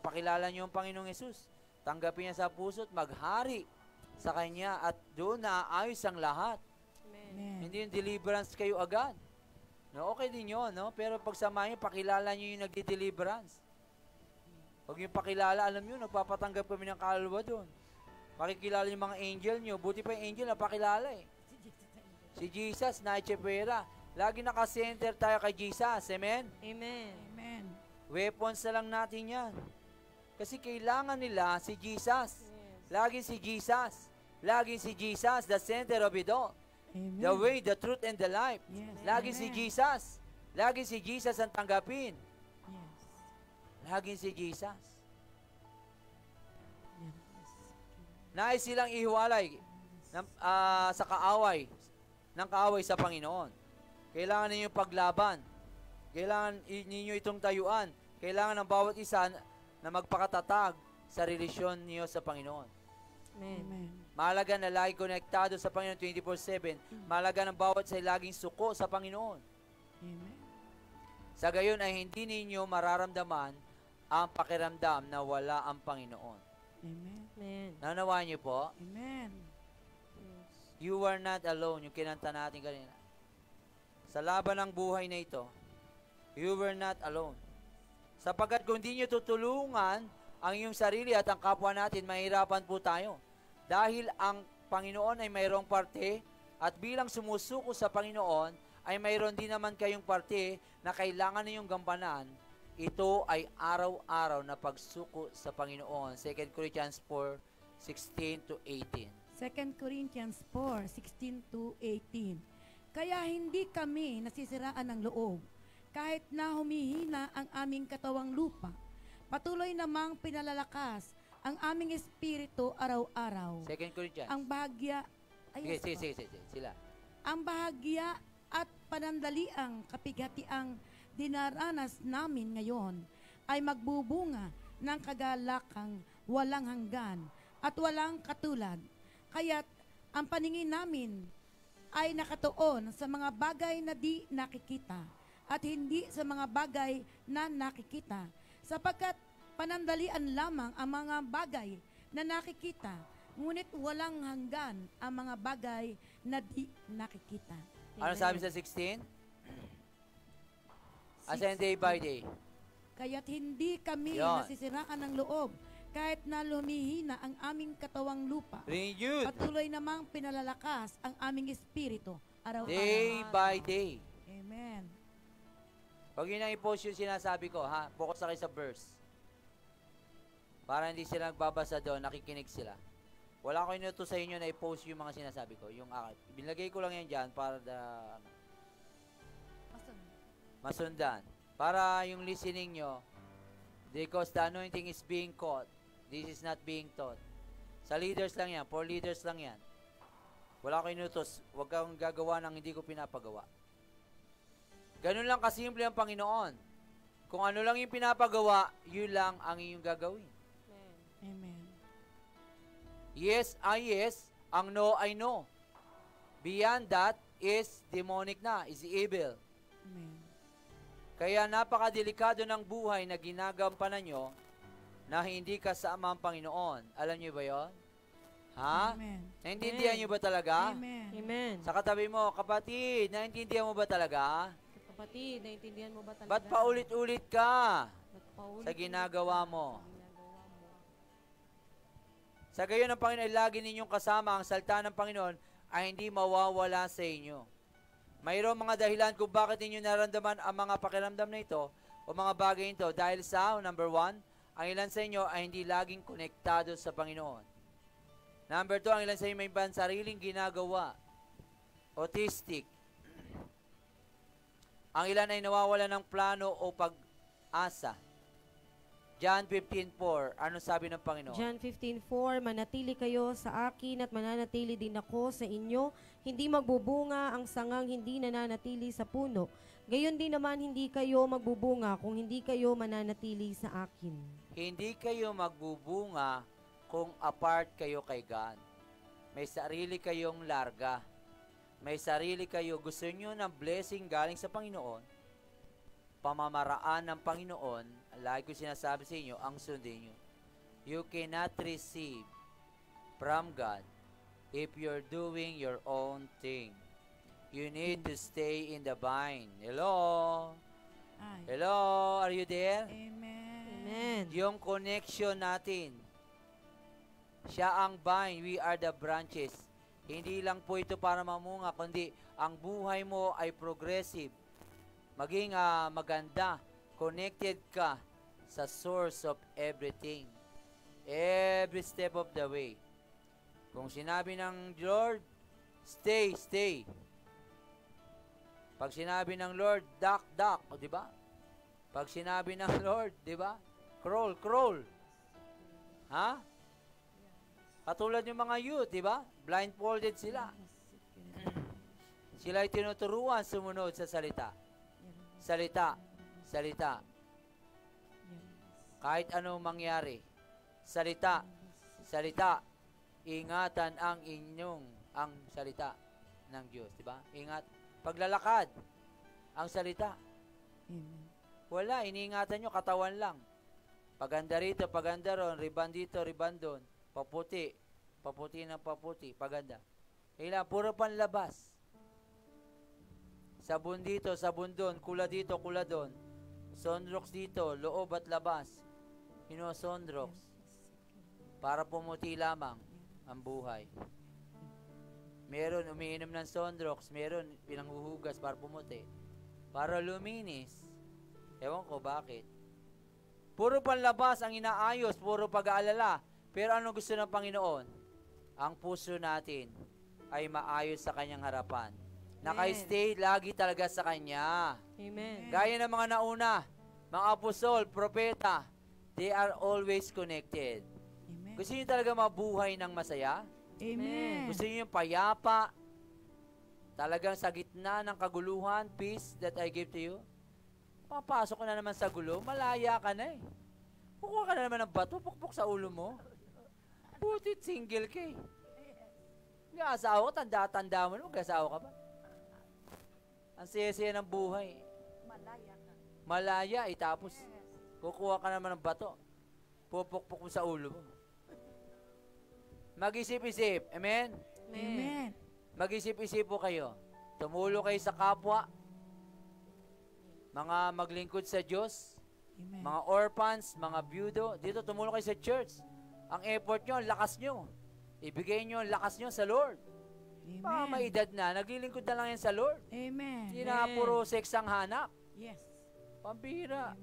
pakilala niyo ang Panginoong Yesus. Tanggapin niya sa puso't maghari sa Kanya at doon naayos ang lahat. Amen. Hindi yung deliverance kayo agad. No, okay din yun, no? Pero pagsamahin niyo, pakilala niyo yung nagdi-deliverance. Huwag niyo pakilala, alam niyo, nagpapatanggap kami ng kaluluwa doon. Pakikilala yung mga angel niyo. Buti pa yung angel na pakilala eh. Si Jesus na Echepera. Lagi nakasenter tayo kay Jesus. Amen? Amen. Amen. Weapons na lang natin yan. Kasi kailangan nila si Jesus. Lagi si Jesus. Lagi si Jesus, the center of it all. Amen. The way, the truth, and the life. Yes. Lagi si Amen. Jesus. Lagi si Jesus ang tanggapin. Yes. Lagi si Jesus. Yes. Nais silang ihiwalay sa kaaway ng kaaway sa Panginoon. Kailangan ninyo paglaban. Kailangan ninyo itong tayuan. Kailangan ng bawat isa na magpakatatag sa relasyon niyo sa Panginoon. Amen. Amen. Mahalaga na lagi konektado sa Panginoon 24/7. Mahalaga ng bawat sa laging suko sa Panginoon. Amen. Sa gayon ay hindi ninyo mararamdaman ang pakiramdam na wala ang Panginoon. Amen. Amen. Nanawaan niyo po, Amen. Yes. you are not alone, yung kinanta natin kanina. Sa laban ng buhay na ito, you were not alone. Sapagkat kung di nyo tutulungan ang iyong sarili at ang kapwa natin, mahirapan po tayo. Dahil ang Panginoon ay mayroong parte at bilang sumusuko sa Panginoon, ay mayroon din naman kayong parte na kailangan ninyong gampanan. Ito ay araw-araw na pagsuko sa Panginoon. 2 Corinthians 4:16 to 18. 2 Corinthians 4:16 to 18. Kaya hindi kami nasisiraan ng loob, kahit na humihina ang aming katawang lupa. Patuloy namang pinalalakas ang aming espiritu araw-araw. 2 Corinthians. Ang bahagya, Sige, sige, sila. ang bahagya at panandaliang kapigatiang dinaranas namin ngayon ay magbubunga ng kagalakang walang hanggan at walang katulad. Kaya't ang paningin namin ay nakatuon sa mga bagay na di nakikita at hindi sa mga bagay na nakikita, sapagkat panandalian lamang ang mga bagay na nakikita, ngunit walang hanggan ang mga bagay na di nakikita. Ano sabi sa 16? As in day by day. Kaya't hindi kami Yun. nasisiraan ng loob, kahit na lumihina ang aming katawang lupa. Renewed. Patuloy namang pinalalakas ang aming espiritu araw-araw. Day by day. Amen. Huwag yun ang i-post yung sinasabi ko, ha? Focus na kayo sa verse. Para hindi sila nagbabasa doon, nakikinig sila. Wala ko inuto sa inyo na i-post yung mga sinasabi ko. Yung binlagay ko lang yan dyan para masundan. Para yung listening nyo, because the anointing is being caught. This is not being taught. Sa leaders lang yan. For leaders lang yan. Wala ko inutos. Huwag kang gagawa ng hindi ko pinapagawa. Ganun lang kasimple ang Panginoon. Kung ano lang yung pinapagawa, yun lang ang iyong gagawin. Amen. Yes ay yes, ang no ay no. Beyond that is demonic na, is evil. Amen. Kaya napakadelikado ng buhay na ginagampanan nyo na hindi kasama ang Panginoon. Alam nyo ba yon? Ha? Amen. Naintindihan nyo ba talaga? Amen. Amen. Sa katabi mo, kapatid, naintindihan mo ba talaga? Kapatid, naintindihan mo ba talaga? Ba't paulit-ulit ka Ba't paulit-ulit sa ginagawa mo? sa ginagawa mo? Sa gayon ng Panginoon ay lagi ninyong kasama ang salita ng Panginoon ay hindi mawawala sa inyo. Mayroong mga dahilan kung bakit ninyo naramdaman ang mga pakiramdam na ito o mga bagay ito dahil sa, number 1, ang ilan sa inyo ay hindi laging konektado sa Panginoon. Number 2, ang ilan sa inyo may sariling ginagawa. Autistic. Ang ilan ay nawawala ng plano o pag-asa. John 15:4, ano sabi ng Panginoon? John 15:4, manatili kayo sa akin at mananatili din ako sa inyo. Hindi magbubunga ang sangang hindi nananatili sa puno. Gayon din naman hindi kayo magbubunga kung hindi kayo mananatili sa akin. Hindi kayo magbubunga kung apart kayo kay God. May sarili kayong larga. May sarili kayo. Gusto nyo ng blessing galing sa Panginoon. Pamamaraan ng Panginoon, lagi ko sinasabi sa inyo, ang sundin nyo. You cannot receive from God if you're doing your own thing. You need to stay in the vine. Hello? Ay. Hello? Are you there? Amen. Amen. Yung connection natin. Siya ang vine, we are the branches. Hindi lang po ito para mamunga, kundi ang buhay mo ay progressive. Maging maganda, connected ka sa source of everything. Every step of the way. Kung sinabi ng Lord, stay, stay. Pag sinabi ng Lord, duck, duck, o di ba? Pag sinabi ng Lord, di ba? Crawl, crawl. Ha? Katulad yung mga youth, di ba? Blindfolded sila. Sila ay tinuturuan sumunod sa salita. Salita. Salita. Kahit anong mangyari. Salita. Salita. Ingatan ang salita ng Diyos. Diba? Ingat. Paglalakad. Ang salita. Amen. Wala. Iniingatan nyo. Katawan lang. Paganda rito, paganda ron. Riban dito, riban doon. Paputi. Paputi ng paputi. Paganda. Puro panlabas. Sabon dito, sabon doon, kula dito, kula doon. Sunrocks dito, loob at labas. Sunrocks. Para pumuti lamang ang buhay. Meron umiinom ng sunrocks, meron pinanghuhugas para pumuti. Para luminis. Ewan ko bakit. Puro panlabas ang inaayos, puro pag-aalala. Pero ano gusto ng Panginoon? Ang puso natin ay maayos sa Kanyang harapan. Naka-stay lagi talaga sa Kanya. Amen. Gaya ng mga nauna, mga apostol, propeta, they are always connected. Amen. Gusto niyo talaga mabuhay ng masaya? Amen. Gusto niyo yung payapa, talagang sa gitna ng kaguluhan, peace that I give to you? Papasok ka na naman sa gulo, malaya ka na eh. Kukuha ka na naman ng bato, pukpok sa ulo mo. Butit single ka eh. Mag-aasawa ka, tanda-tanda mo na, mag-aasawa ka ba? Ang saya-saya ng buhay. Malaya, tapos kukuha ka naman ng bato. Pupukpok mo sa ulo mo. Mag-isip-isip. Amen? Amen. Mag-isip-isip po kayo. Tumulo kayo sa kapwa. Mga maglingkod sa Diyos. Amen. Mga orphans, mga byudo. Dito, tumulo kayo sa church. Ang effort nyo, ang lakas nyo. Ibigay nyo ang lakas nyo sa Lord. Mga Amen. may edad na, naglilingkod na lang yan sa Lord. Amen. Hindi na puro sex ang hanap. Yes. Pambira.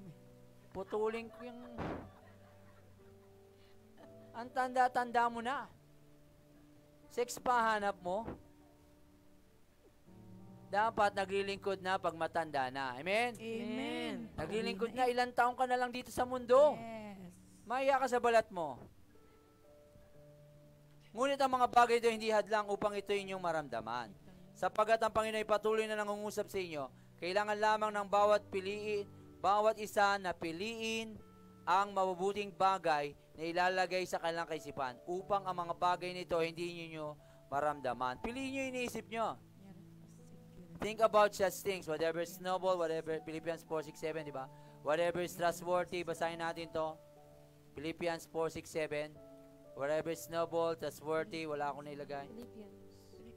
Putulin ko yung... Ang tanda-tanda mo na. Sex pa hanap mo. Dapat naglilingkod na pag matanda na. Amen? Amen. Naglilingkod na, ilang taong ka na lang dito sa mundo. Yes. Maya ka sa balat mo. Ngunit ang mga bagay doon hindi hadlang upang ito inyong maramdaman. Sapagat ang Panginoon ay patuloy na nangungusap sa inyo, kailangan lamang ng bawat isa na piliin ang mabubuting bagay na ilalagay sa kanilang kaisipan upang ang mga bagay nito hindi niyo maramdaman. Piliin niyo yung iniisip niyo. Think about such things, whatever is noble, whatever, Philippians 4:6-7, di ba? Whatever is trustworthy, basahin natin to. Philippians 4:6-7. Whatever is noble, trustworthy, wala akong nilagay.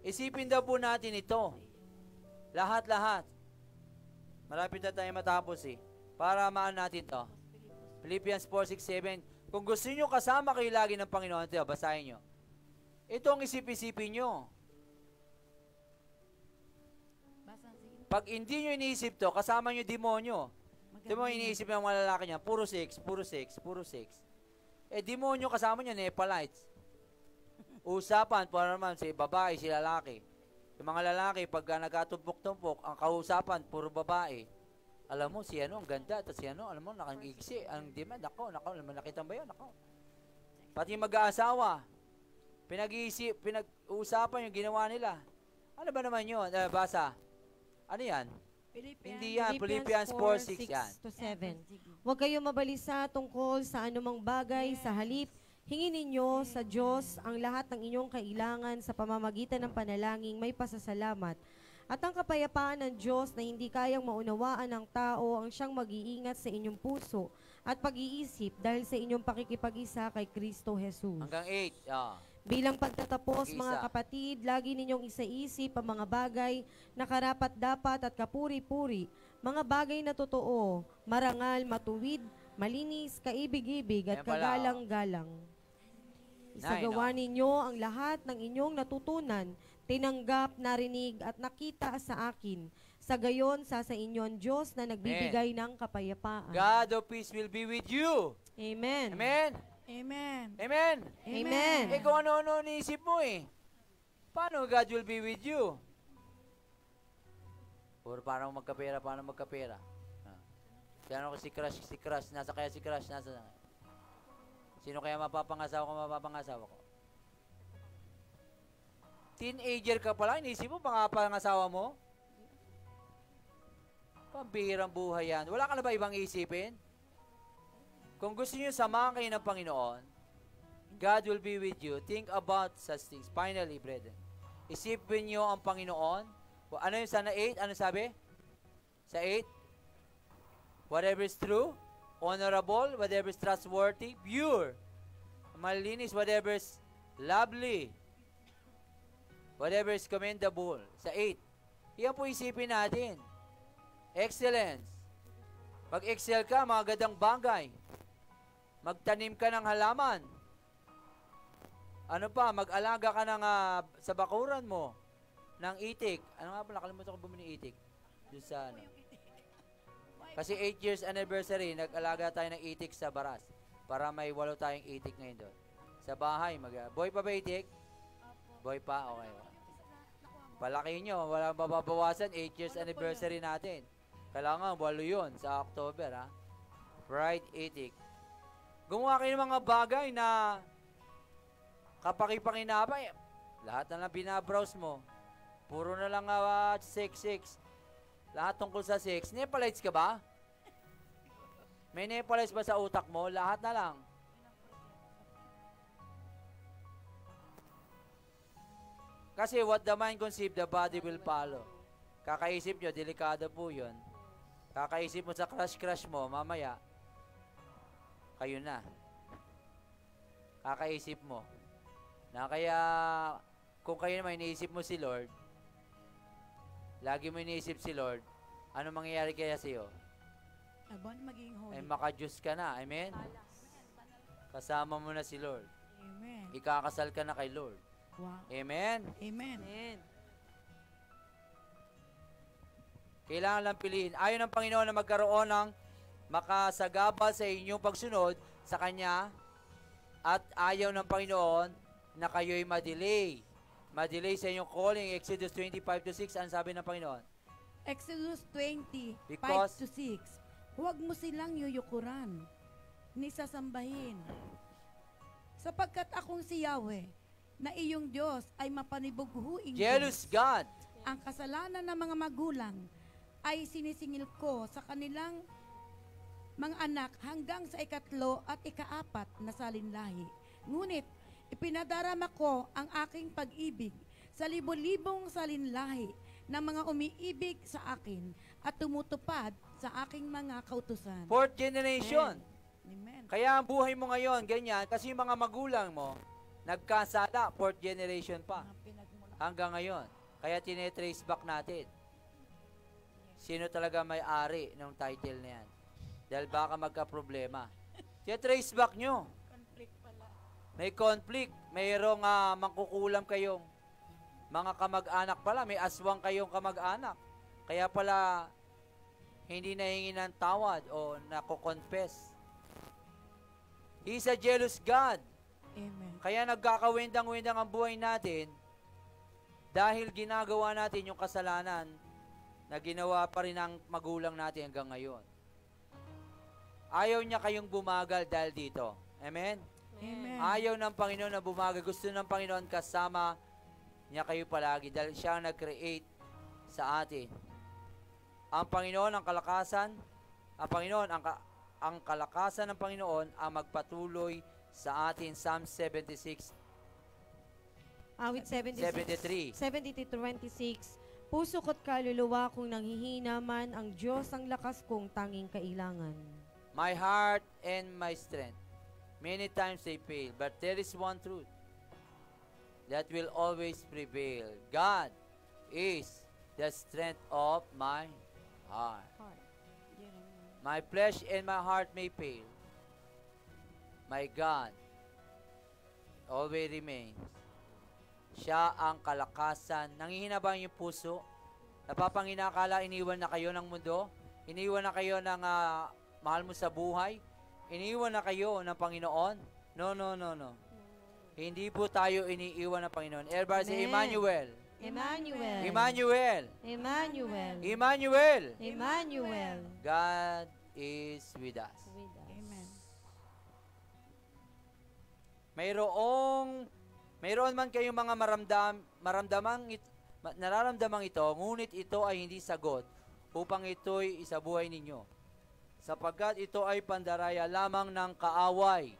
Isipin daw po natin ito. Lahat-lahat. Malapit na tayo matapos eh. Para maan natin to. Philippians 4:6-7. Kung gusto nyo kasama kayo lagi ng Panginoon, ito, basahin nyo. Ito ang isip-isipin nyo. Pag hindi nyo iniisip to, kasama nyo demonyo. Ito mo iniisip ng mga lalaki niya, puro sex, puro sex, puro sex. Demonyo kasama niya, Nepalites. Usapan, para naman si babae, si lalaki. Yung mga lalaki, pag nagkatumpok-tumpok, ang kausapan, puro babae. Alam mo, si ano, ang ganda, at si ano, alam mo, nakangigsi, ang demand, nako, nakita ba yun, nako. Pati mag-aasawa, pinag-uusapan yung ginawa nila. Ano ba naman yun? Basa. Ano yan? Hindi yan. Philippians 4:6 yan. 6-7. Huwag kayong mabalisa tungkol sa anumang bagay, sa halip, hingin ninyo sa Diyos ang lahat ng inyong kailangan sa pamamagitan ng panalangin may pasasalamat. At ang kapayapaan ng Diyos na hindi kayang maunawaan ng tao ang siyang mag-iingat sa inyong puso at pag-iisip dahil sa inyong pakikipag-isa kay Kristo Jesus. Hanggang 8. Bilang pagtatapos, Mag-isa. mga kapatid, lagi ninyong isaisip ang mga bagay na karapat-dapat at kapuri-puri, mga bagay na totoo, marangal, matuwid, malinis, kaibig-ibig at Yan pala, kagalang-galang. Isagawa ninyo ang lahat ng inyong natutunan, tinanggap, narinig at nakita sa akin. Sa gayon, sa inyo ang Diyos na nagbibigay ng kapayapaan. God of peace will be with you. Amen. Amen? Amen. Amen? Amen. Kung ano-ano niisip mo eh. Paano God will be with you? Or paano magkapera, Kaya ako si Crush, nasa kaya si Crush, nasa... Sino kaya mapapangasawa ko? Teenager ka pala, inisip mo, pangasawa mo? Pambihirang buhay yan. Wala ka na ba ibang isipin? Kung gusto niyo samahan kayo ng Panginoon, God will be with you. Think about such things. Finally, brethren, isipin niyo ang Panginoon. Ano yung sana 8? Ano sabi? Sa 8? Whatever is true, honorable, whatever is trustworthy, pure, malinis, whatever is lovely, whatever is commendable. Sa 8. Iyan po isipin natin. Excellence. Mag-excel ka, mga gandang bagay. Magtanim ka ng halaman. Ano pa, mag-alaga ka ng, sa bakuran mo, ng itik. Ano nga pala, nakalimutan ko bumili ng itik. Doon sa ano. Kasi 8 years anniversary, nag-alaga tayo ng itik sa Baras. Para may 8 tayong itik ngayon doon. Sa bahay, boy pa ba itik? Boy pa? Okay. Palaki nyo, walang mababawasan, 8 years anniversary natin. Kailangan 8 yun sa October, ha? Right, itik. Gumawa kayo ng mga bagay na kapaki-pakinabay. Lahat na lang binabrowse mo. Puro na lang sex. Lahat tungkol sa sex. Nepalites ka ba? May Nepalites ba sa utak mo? Lahat na lang. Kasi what the mind conceive, the body will follow. Kakaisip nyo, delikado po yun. Kakaisip mo sa crush mo, mamaya, kayo na. Kakaisip mo. Na kaya, kung kayo naman iniisip mo si Lord, lagi mo iniisip si Lord, ano mangyayari kaya sa'yo? Abon maging holy. Ay maka-Diyos ka na. Amen? Kasama mo na si Lord. Amen. Ikakasal ka na kay Lord. Wow. Amen? Amen. Amen. Kailangan lang piliin. Ayaw ng Panginoon na magkaroon ng makasagabal sa inyong pagsunod sa Kanya at ayaw ng Panginoon na kayo'y madelay. Madelay sa inyong calling. Exodus 25-6, ang sabi ng Panginoon? Exodus 20, Because- 5-6. Huwag mo silang yuyukuran, ni sasambahin. Sapagkat akong si Yahweh, na iyong Diyos ay mapanibughuing Jealous Diyos. God. Ang kasalanan ng mga magulang ay sinisingil ko sa kanilang mga anak hanggang sa 3 at 4 na salinlahi. Ngunit, ipinadarama ko ang aking pag-ibig sa libo-libong salinlahi ng mga umiibig sa akin at tumutupad sa aking mga kautusan. 4th generation. Amen. Kaya ang buhay mo ngayon, ganyan, kasi yung mga magulang mo, nagkasala, 4th generation pa. Mga pinagmula. Hanggang ngayon. Kaya tinetrace back natin. Sino talaga may-ari ng title na yan? Dahil baka magka-problema. Tinetrace back nyo. Conflict pala. May conflict. Mayroong mangkukulam kayong mga kamag-anak pala. May aswang kayong kamag-anak. Kaya pala, hindi nahingi ng tawad o nako-confess. He's a jealous God. Amen. Kaya nagkakawindang-windang ang buhay natin dahil ginagawa natin yung kasalanan na ginawa pa rin ng magulang natin hanggang ngayon. Ayaw niya kayong bumagal dahil dito. Amen? Amen. Ayaw ng Panginoon na bumagal. Gusto ng Panginoon kasama niya kayo palagi dahil siya ang nag-create sa atin. Ang Panginoon, ang kalakasan, ang kalakasan ng Panginoon ang magpatuloy sa atin. Psalm 76, Awit 73. 70-26. Puso ko't kaluluwa kung nanghihina man, ang Diyos ang lakas kong tanging kailangan. My heart and my strength. Many times they fail, but there is one truth that will always prevail. God is the strength of my heart. My flesh and my heart may fail. My God always remains. Siya ang kalakasan. Nanghihina ba yung puso? Napapanginakala, iniwan na kayo ng mundo? Iniwan na kayo ng mahal mo sa buhay? Iniwan na kayo ng Panginoon? No. Hindi po tayo iniiwan ng Panginoon. Everybody say, Amen. Emmanuel. Emmanuel. Emmanuel. Emmanuel. Emmanuel. Emmanuel. God is with us. Amen. Mayroong Mayroon man kayong mga nararamdamang ito, ngunit ito ay hindi sagot upang ito'y isabuhay ninyo. Sapagkat ito ay pandaraya lamang ng kaaway.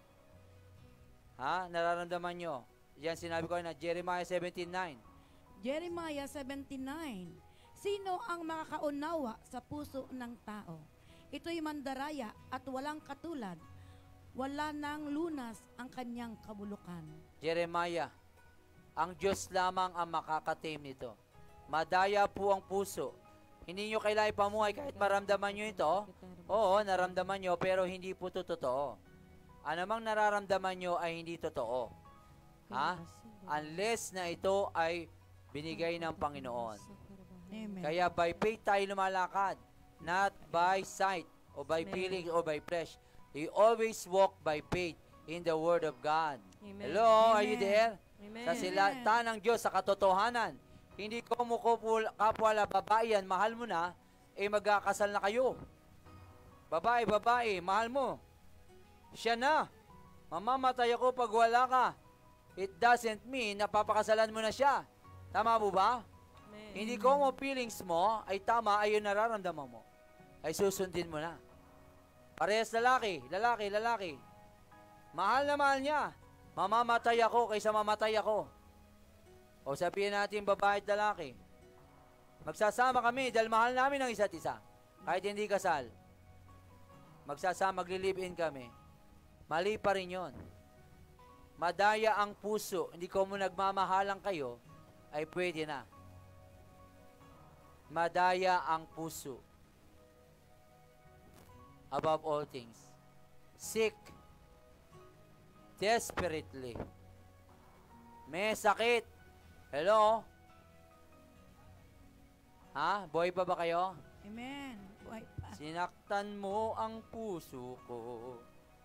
Nararamdaman nyo. Yan sinabi ko na Jeremiah 17:9. Jeremiah 17:9. Sino ang makakaunawa sa puso ng tao? Ito'y mandaraya at walang katulad. Wala nang lunas ang kanyang kabulukan. Jeremiah, ang Diyos lamang ang makakatim nito. Madaya po ang puso. Hindi nyo kailangan ipamuhay kahit maramdaman nyo ito. Oo, naramdaman nyo, pero hindi po ito totoo. Anumang nararamdaman nyo ay hindi totoo. Unless na ito ay binigay ng Panginoon. Amen. Kaya by faith tayo lumalakad, not by sight, or by feeling, or by flesh. We always walk by faith in the Word of God. Amen. Hello, are you Amen. there? Amen. Sa silata ng Diyos, sa katotohanan. Hindi ko mo kapwa babae yan, mahal mo na, magkakasal na kayo. Babae, mahal mo. Siya na. Mamamatay ako pag wala ka. It doesn't mean na papakasalan mo na siya. Tama po ba? Amen. Hindi ko mo feelings mo ay tama, ay yung nararamdaman mo. Ay susundin mo na. Parehas lalaki. Mahal na mahal niya. Mamamatay ako kaysa mamatay ako. O sabihin natin babae at lalaki. Magsasama kami dahil mahal namin ang isa't isa. Kahit hindi kasal. Magli-live-in kami. Mali pa rin yun. Madaya ang puso. Hindi ko mo nagmamahalang kayo, ay pwede na. Madaya ang puso. Above all things. Sick. Desperately. May sakit. Hello? Buhay pa ba kayo? Amen. Buhay pa. Sinaktan mo ang puso ko.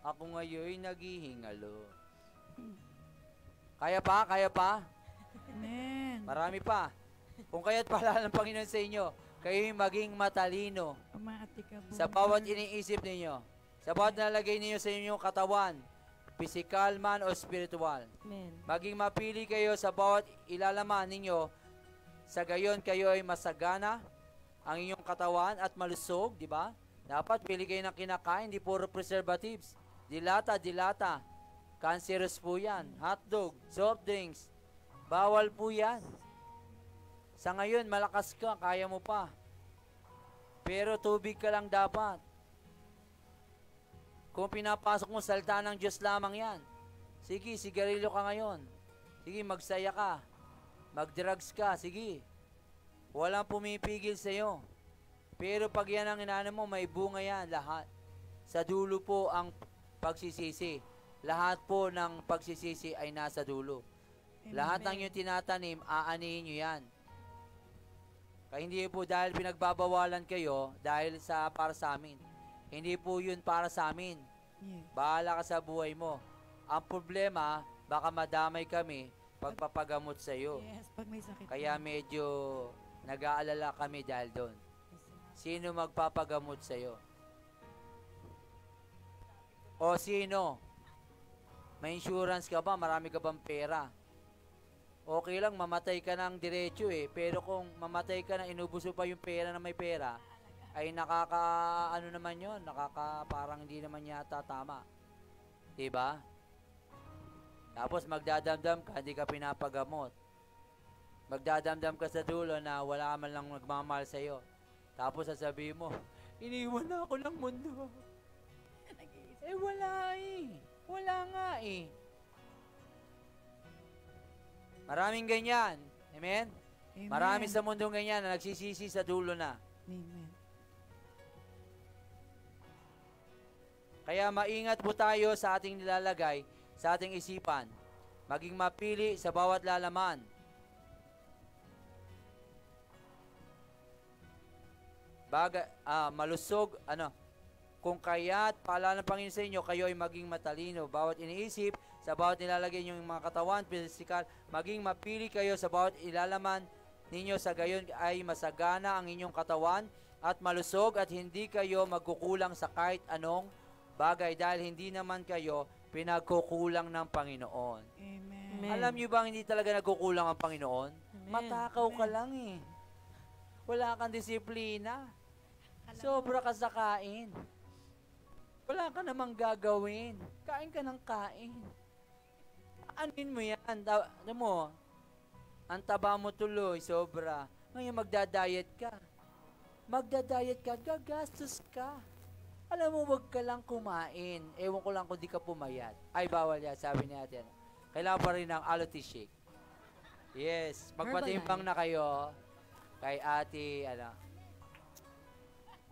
Ako ngayon naghihingalo. Kaya pa? Amen. Marami pa. Kung kaya't pala ng Panginoon sa inyo, kayo'y maging matalino Umati ka po. sa bawat iniisip ninyo, sa bawat nalagay ninyo sa inyong katawan, physical man o spiritual. Amen. Maging mapili kayo sa bawat ilalaman ninyo, sa gayon kayo ay masagana ang inyong katawan at malusog, di ba? Dapat pili kayo ng kinakain, di puro preservatives. Dilata. Cancerous po yan. Hotdog, soft drinks. Bawal po yan. Sa ngayon, malakas ka, kaya mo pa. Pero tubig ka lang dapat. Kung pinapasok mo salita ng Diyos lamang yan. Sige, sigarilyo ka ngayon. Sige, magsaya ka. Mag-drugs ka, sige. Walang pumipigil sa'yo. Pero pag yan ang inaano mo, may bunga yan, lahat. Sa dulo po ang pagsisisi. Lahat po ng pagsisisi ay nasa dulo. Amen. Lahat ng yung tinatanim, aanihin nyo yan. Kaya hindi po dahil pinagbabawalan kayo, dahil para sa amin. Hindi po yun para sa amin. Yeah. Bahala ka sa buhay mo. Ang problema, baka madamay kami pagpapagamot sa iyo. Yes, pag may sakit. Kaya medyo nag-aalala kami dahil doon. Sino magpapagamot sa iyo? O sino? May insurance ka ba? Marami ka bang pera? Okay lang, mamatay ka ng diretso pero kung mamatay ka na inubos mo pa yung pera na may pera, ay naman yun, parang hindi naman yata tama. Diba? Tapos magdadamdam ka, hindi ka pinapagamot. Magdadamdam ka sa dulo na wala man lang nagmamahal sa'yo. Tapos sasabihin mo, iniwan na ako ng mundo. Wala Wala nga Maraming ganyan. Amen? Amen. Marami sa mundong ganyan na nagsisisi sa dulo na. Amen. Kaya maingat po tayo sa ating nilalagay, sa ating isipan. Maging mapili sa bawat lalaman. Malusog, kung kaya't paalala ng Panginoon sa inyo, kayo ay maging matalino. Bawat iniisip, sa bawat nilalagay niyo yung mga katawan, physical, maging mapili kayo sa bawat ilalaman ninyo, sa gayon ay masagana ang inyong katawan at malusog at hindi kayo magkukulang sa kahit anong bagay dahil hindi naman kayo pinagkukulang ng Panginoon. Amen. Amen. Alam niyo bang hindi talaga nagkukulang ang Panginoon? Amen. Matakaw ka lang eh. Wala kang disiplina. Sobra ka sa kain. Wala ka namang gagawin. Kain ka ng kain. Anin mo yan? Alam mo, ang taba mo tuloy, sobra. Ngayon magda-diet ka. Magda-diet ka, gagastos ka. Alam mo, wag ka lang kumain. Ewan ko lang kung di ka pumayat. Ay, bawal yan, sabi ni ate. Kailangan pa rin ng aloe shake. Yes, magpatimbang na kayo kay ate,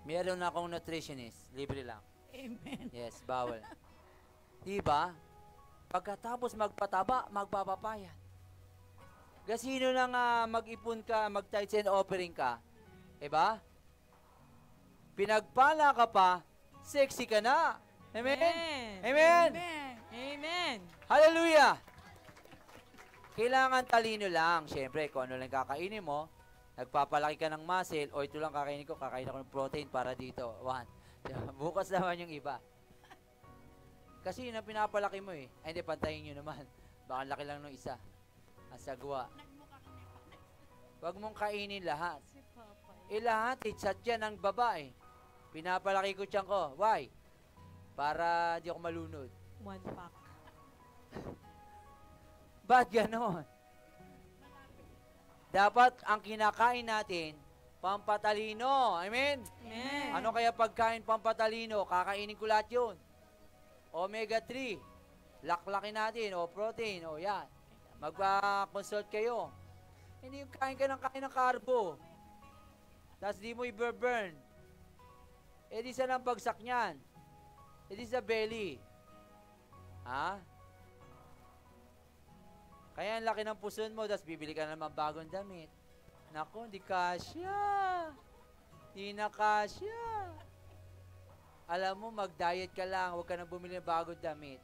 meron akong nutritionist. Libre lang. Amen. Yes, bawal. Diba? Pagkatapos magpataba, magpapapayat. Gasino nang mag-ipon ka, mag-tithes and offering ka. Diba? Pinagpala ka pa, sexy ka na. Amen? Amen. Amen? Amen. Amen. Hallelujah! Kailangan talino lang. Siyempre, kung ano lang kakainin mo, nagpapalaki ka ng muscle, o ito lang kakainin ko, kakain ako ng protein para dito. One. Bukas naman yung iba. Kasi yun ang pinapalaki mo eh. Ay, hindi, pantayin nyo naman. Baka laki lang ng isa. Ang sagwa. Huwag mong kainin lahat. Lahat, chat yan ang babae. Pinapalaki ko tiyan ko. Why? Para di ako malunod. 1 pack. Ba't ganon? Dapat ang kinakain natin, pampatalino. Amen? Amen. Ano kaya pagkain pampatalino? Kakainin ko lahat yun. Omega-3. Laklakin natin. O protein. O yan. Magpa-consult kayo. Hindi yung kain ng carbo. Tapos di mo i-burn. Eh di saan ang bagsak niyan? Eh di sa belly. Ha? Kaya ang laki ng puson mo, tapos bibili ka naman bagong damit. Naku, di kasya. Di na kasya. Alam mo, mag-diet ka lang, huwag ka nang bumili ng bagong damit.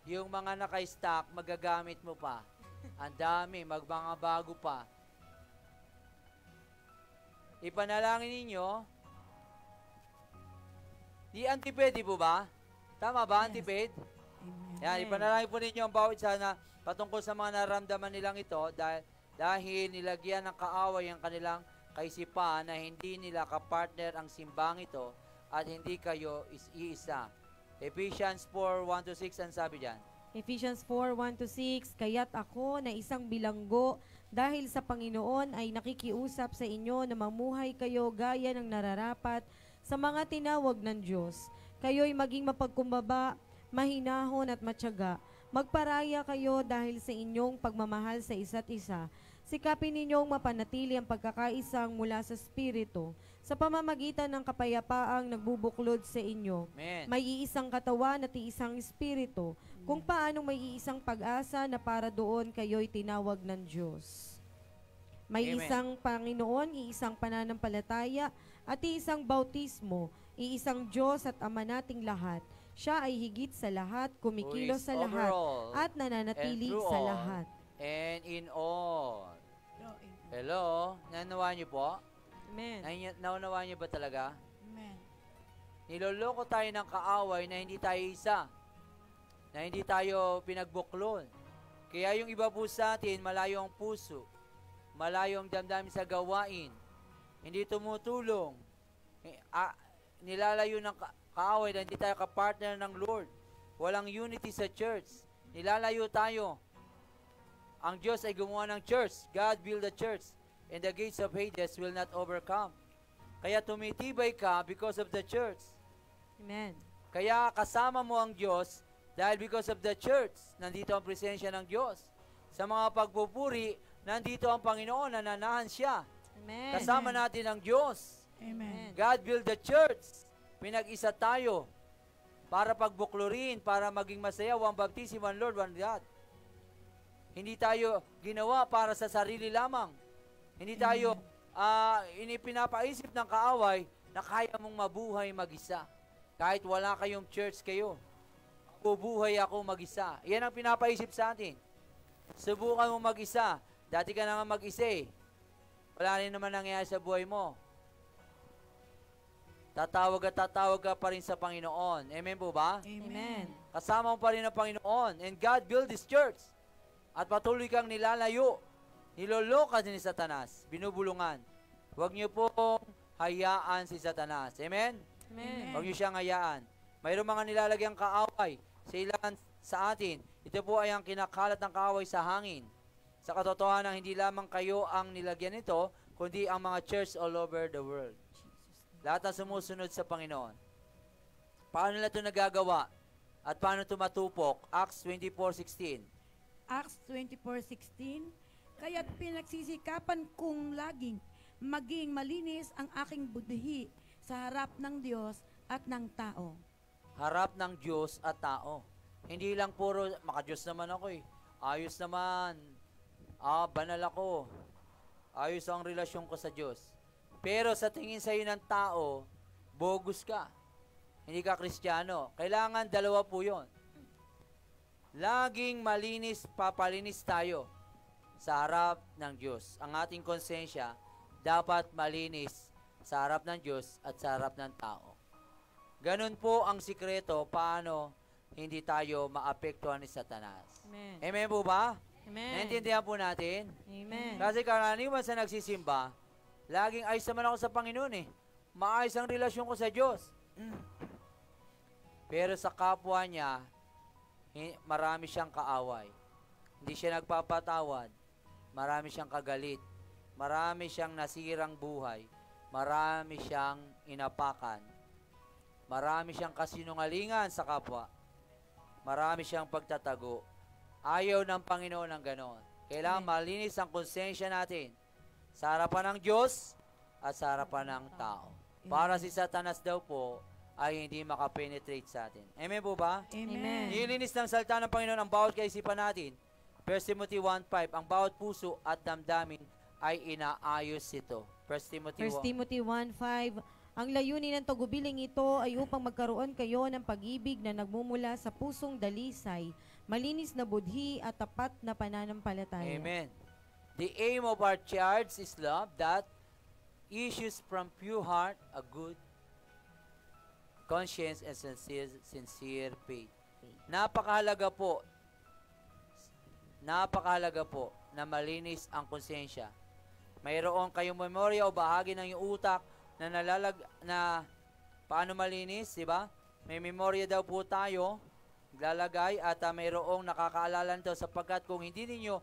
Yung mga naka-stock, magagamit mo pa. Ang dami, mga bago pa. Ipanalangin ninyo, di antipede po ba? Tama ba, antipede? Amen. Yan, ipanalangin po ninyo ang bawat isa na patungkol sa mga naramdaman nilang ito dahil nilagyan ng kaaway ang kanilang kaisipan na hindi nila kapartner ang simbang ito at hindi kayo iisa. Ephesians 4:1-6 ang sabi diyan. Ephesians 4:1-6, kaya't ako na isang bilanggo dahil sa Panginoon ay nakikiusap sa inyo na mamuhay kayo gaya ng nararapat sa mga tinawag ng Diyos. Kayo'y maging mapagkumbaba, mahinahon at matyaga. Magparaya kayo dahil sa inyong pagmamahal sa isa't isa. Sikapin ninyong mapanatili ang pagkakaisang mula sa Espiritu sa pamamagitan ng kapayapaang nagbubuklod sa inyo. Amen. May iisang katawan at iisang Espiritu, kung paanong may iisang pag-asa na para doon kayo'y tinawag ng Diyos. May Amen. isang Panginoon, iisang pananampalataya, at iisang bautismo, iisang Diyos at Ama nating lahat. Siya ay higit sa lahat, kumikilos sa lahat, overall at nananatili and through sa all lahat. and in all. So, amen. Hello? Nanawaan niyo po? Amen. Naunawaan niyo ba talaga? Amen. Niloloko tayo ng kaaway na hindi tayo isa. Na hindi tayo pinagbuklon. Kaya yung iba po sa atin, malayo ang puso. Malayo ang damdamin sa gawain. Hindi tumutulong. Nilalayo ng kaaway na hindi tayo kapartner ng Lord. Walang unity sa church. Nilalayo tayo. Ang Diyos ay gumawa ng church. God built the church. And the gates of Hades will not overcome. Kaya tumitibay ka because of the church. Amen. Kaya kasama mo ang Diyos dahil because of the church, nandito ang presensya ng Diyos. Sa mga pagpupuri, nandito ang Panginoon, nananahan siya. Amen. Kasama natin ang Diyos. Amen. God built the church. Pinag-isa tayo para pagbuklurin, para maging masaya, one baptism, one Lord, one God. Hindi tayo ginawa para sa sarili lamang. Hindi tayo pinapaaisip ng kaaway na kaya mong mabuhay mag-isa. Kahit wala kayong church kayo, bubuhay ako mag-isa. Yan ang pinapaisip sa atin. Subukan mo mag-isa. Dati ka na nga mag-isa eh. Wala rin naman nangyayari sa buhay mo. Tatawag at tatawag ka pa rin sa Panginoon. Amen po ba? Amen. Amen. Kasama mo pa rin ang Panginoon. And God built His church. At patuloy kang nilalayo. Niloloka din ni Satanas. Binubulungan. Huwag niyo pong hayaan si Satanas. Amen? Amen. Huwag niyo siyang hayaan. Mayroong mga nilalagyang kaaway sa ilan sa atin. Ito po ay ang kinakalat ng kaaway sa hangin. Sa katotohanan, hindi lamang kayo ang nilagyan nito, kundi ang mga church all over the world. Lahat na sumusunod sa Panginoon. Paano nila ito nagagawa? At paano ito matupok? Acts 24:16. Acts 24:16, kaya't pinagsisikapan kong laging maging malinis ang aking budhi sa harap ng Diyos at ng tao. Harap ng Diyos at tao. Hindi lang puro, maka-Diyos naman ako eh. Ayos naman. Banal ako. Ayos ang relasyon ko sa Diyos. Pero sa tingin sa'yo ng tao, bogus ka. Hindi ka Kristiyano. Kailangan dalawa po yun. Laging malinis, papalinis tayo sa harap ng Diyos. Ang ating konsensya dapat malinis sa harap ng Diyos at sa harap ng tao. Ganun po ang sikreto paano hindi tayo maapektuhan ni Satanas. Amen. Amen po ba? Amen. Naintindihan po natin? Amen. Kasi karaniwan sa nagsisimba, laging ayos naman ako sa Panginoon eh. Maayos ang relasyon ko sa Diyos. Pero sa kapwa niya, marami siyang kaaway. Hindi siya nagpapatawad. Marami siyang kagalit. Marami siyang nasirang buhay. Marami siyang inapakan. Marami siyang kasinungalingan sa kapwa. Marami siyang pagtatago. Ayaw ng Panginoon ng ganon. Kailangan malinis ang konsensya natin sa harapan ng Diyos at sa harapan ng tao. Para si Satanas daw po ay hindi makapenetrate sa atin. Amen po ba? Amen. Nilinis ng salita ng Panginoon ang bawat kaisipan natin. 1 Timothy 1:5, ang bawat puso at damdamin ay inaayos ito. 1 Timothy 1:5, ang layunin ng tagubiling ito ay upang magkaroon kayo ng pag-ibig na nagmumula sa pusong dalisay, malinis na budhi at tapat na pananampalataya. Amen. The aim of our charge is love that issues from pure heart, a good conscience, and sincere faith. Napakahalaga po na malinis ang konsensya. Mayroon kayong memorya o bahagi ng iyong utak na paano malinis, di ba? May memorya daw po tayo, lalagay at mayroong nakakaalala nito sapagkat kung hindi ninyo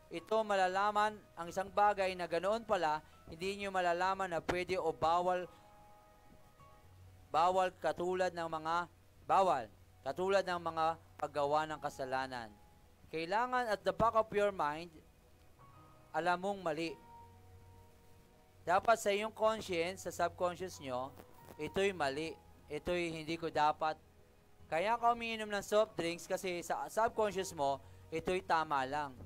ito malalaman ang isang bagay na ganoon pala, hindi niyo malalaman na pwede o bawal katulad ng mga paggawa ng kasalanan. Kailangan at the back of your mind, alam mong mali. Dapat sa iyong conscience, sa subconscious nyo, ito'y mali. Ito'y hindi ko dapat. Kaya ka umiinom ng soft drinks kasi sa subconscious mo, ito'y tama lang.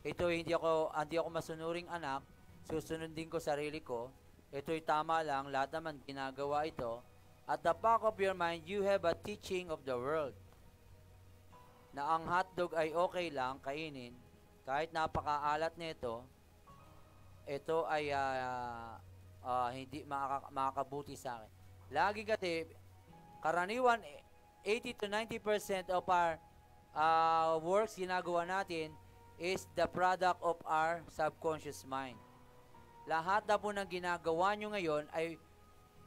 Ito'y hindi ako masunuring anak, susundin ko sarili ko. Ito'y tama lang, lahat naman ginagawa ito. At the back of your mind, you have a teaching of the world. Na ang hotdog ay okay lang kainin, kahit napakaalat nito, ito ay hindi makakabuti sa akin. Lagi kasi, karaniwan, 80 to 90% of our works ginagawa natin is the product of our subconscious mind. Lahat na po ng ginagawa nyo ngayon ay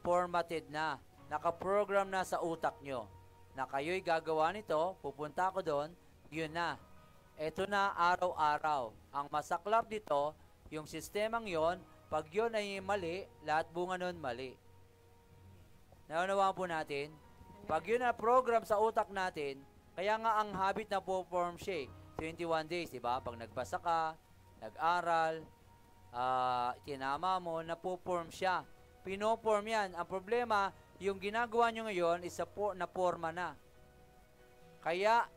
formatted na, nakaprogram na sa utak nyo. Na kayo'y gagawa nito, pupunta ako doon, yun na. Ito na araw-araw. Ang masaklap dito, yung sistemang yon, pag yun ay mali, lahat bunga nun mali. Naunawaan po natin? Pag yun na program sa utak natin, kaya nga ang habit na po-form siya, 21 days, di ba? Pag nagbasa ka, nag-aral, tinama mo, na-form siya. Pino-form yan. Ang problema, yung ginagawa nyo ngayon is na forma na. Kaya,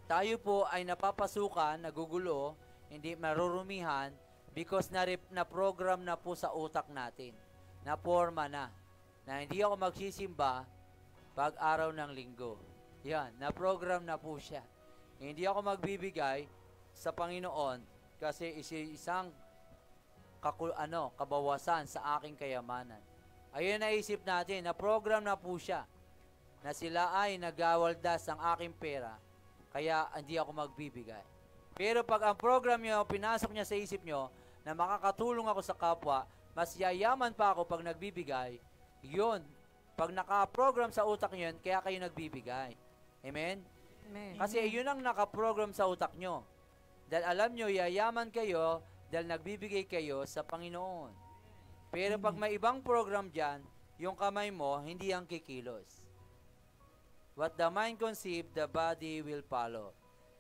tayo po ay napapasukan, nagugulo, hindi marurumihan, because na-program na po sa utak natin. Na-forma na. Na hindi ako magsisimba pag araw ng linggo. Yan, na-program na po siya. Hindi ako magbibigay sa Panginoon kasi isang kabawasan sa aking kayamanan. Ayun naisip natin, na-program na po siya. na sila ay nagawaldas ng aking pera, kaya hindi ako magbibigay. Pero pag ang program nyo, pinasok niya sa isip nyo, na makakatulong ako sa kapwa, mas yayaman pa ako pag nagbibigay, yun, pag naka-program sa utak nyo yun, kaya kayo nagbibigay. Amen? Amen. Kasi yun ang naka-program sa utak nyo. Dahil alam nyo, yayaman kayo dahil nagbibigay kayo sa Panginoon. Pero pag may ibang program dyan, yung kamay mo, hindi ang kikilos. What the mind conceive, the body will follow.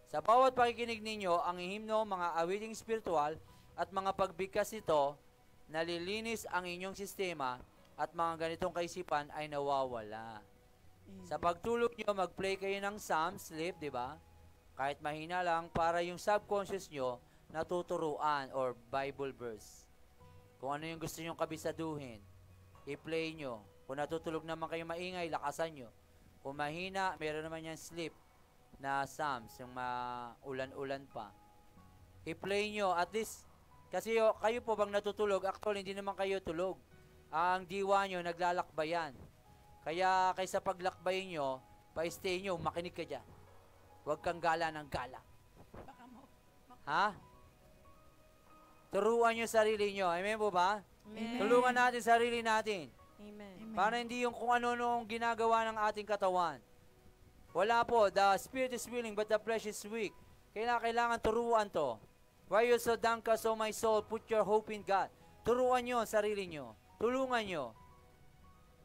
Sa bawat pakikinig ninyo, ang himno, mga awiting spiritual, at mga pagbigkas nito, nalilinis ang inyong sistema, at mga ganitong kaisipan ay nawawala. Sa pagtulog nyo, mag-play kayo ng Psalm, sleep, di ba? Kahit mahina lang, para yung subconscious nyo natuturuan or Bible verse. Kung ano yung gusto nyong kabisaduhin, i-play nyo. Kung natutulog naman kayo maingay, lakasan nyo. Kung mahina, meron naman yan sleep na Psalms, yung ulan-ulan pa. I-play nyo, at least, kasi kayo po bang natutulog, actually hindi naman kayo tulog. Ang diwa nyo, naglalakbayan. Kaya kaysa paglakbayin nyo, pa-stay nyo, makinig ka dyan. Huwag kang gala ng gala. Ha? Turuan nyo sarili nyo. Amen po ba? Amen. Tulungan natin sarili natin. Amen. Para hindi yung kung ano-ano ginagawa ng ating katawan. Wala po. The spirit is willing, but the flesh is weak. Kailangan turuan to. Why you so downcast, O my soul? Put your hope in God. Turuan nyo sarili nyo. Tulungan nyo.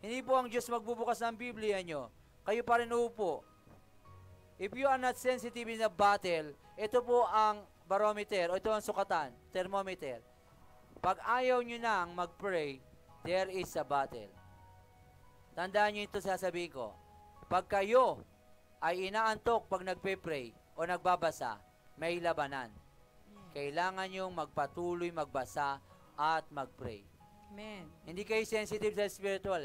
Hindi po ang Diyos magbubukas ng Biblia nyo. Kayo pa rin upo. If you are not sensitive in a battle, ito po ang barometer, o ito ang sukatan, thermometer. Pag ayaw nyo nang mag-pray, there is a battle. Tandaan nyo ito sasabihin ko. Pag kayo ay inaantok pag nagpe-pray o nagbabasa, may labanan. Kailangan nyo magpatuloy, magbasa, at mag-pray. Amen. Hindi kayo sensitive sa spiritual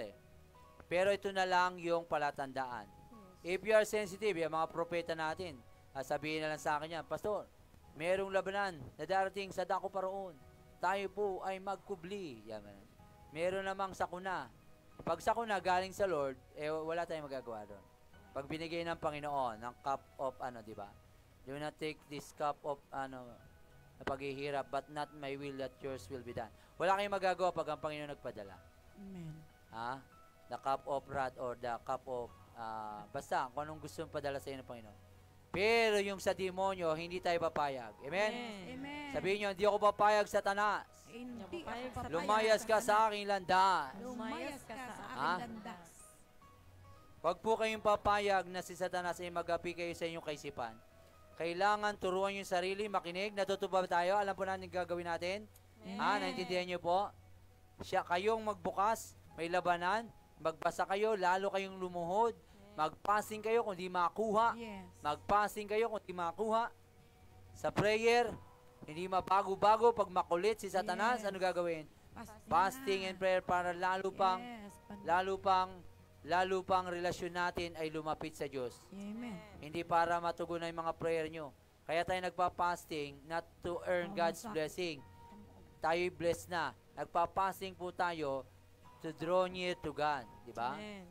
Pero ito na lang yung palatandaan. If you are sensitive, yung mga propeta natin, sabihin na lang sa akin yan, Pastor, merong labanan na darating sa dako paroon. Tayo po ay magkubli. Yan. Meron namang sakuna. Pag sakuna galing sa Lord, wala tayong magagawa doon. Pag binigay ng Panginoon, ng cup of, di ba? Do not take this cup of, na paghihirap, but not my will, that yours will be done. Wala kayong magagawa pag ang Panginoon nagpadala. Amen. Ha? The cup of wrath or the cup of, basta, kung anong gusto mong padala sa inyo ng Panginoon. Pero yung sa demonyo, hindi tayo papayag. Amen? Amen. Sabihin nyo, hindi ako papayag, Satanas. Hindi ako Papayag sa papayag Lumayas ka sa aking landas. Lumayas ka sa Ha? aking landas. Huwag po kayong papayag na si Satanas ay mag-api kayo sa inyong kaisipan. Kailangan turuan yung sarili, makinig. Natutuwa ba tayo? Alam po natin gagawin natin? Naintindihan nyo po? Siya, kayong magbukas, may labanan, magbasa kayo, lalo kayong lumuhod, magpasing kayo kung di makuha, Yes. magpasing kayo kung di makuha. Sa prayer, hindi mabago-bago pag makulit si Satanas, Yes. ano gagawin? Fasting And prayer para lalo pang Yes. lalo pang relasyon natin ay lumapit sa Diyos. Amen. Hindi para matugunan yung mga prayer nyo. Kaya tayo nagpa-fasting not to earn God's blessing. Tayo'y blessed na. Nagpa-fasting po tayo to draw near to God. Di ba? Amen.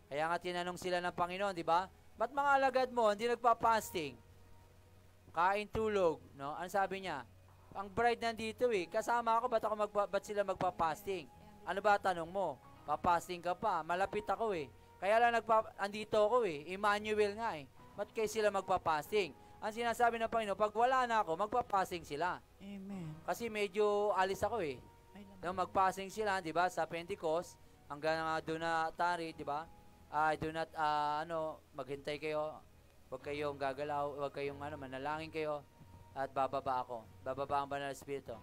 Kaya nga tinanong sila ng Panginoon, di ba? Ba't mga alagad mo, hindi nagpa-fasting? Kain, tulog, no? Ano sabi niya? Ang bride nandito kasama ako, ba't sila magpa-fasting? Ano ba tanong mo? Papasting ka pa, malapit ako Kaya lang andito ako Emmanuel nga Ba't kayo sila magpa-fasting? Ang sinasabi ng Panginoon, pag wala na ako, magpa-fasting sila. Amen. Kasi medyo alis ako Ay, laban. Nung mag-fasting sila, di ba, sa Pentecost, hanggang do not tarry, di ba? Do not, maghintay kayo, huwag kayong gagalaw, huwag kayong, manalangin kayo, at bababa ako. Bababa ang banal na Espiritu.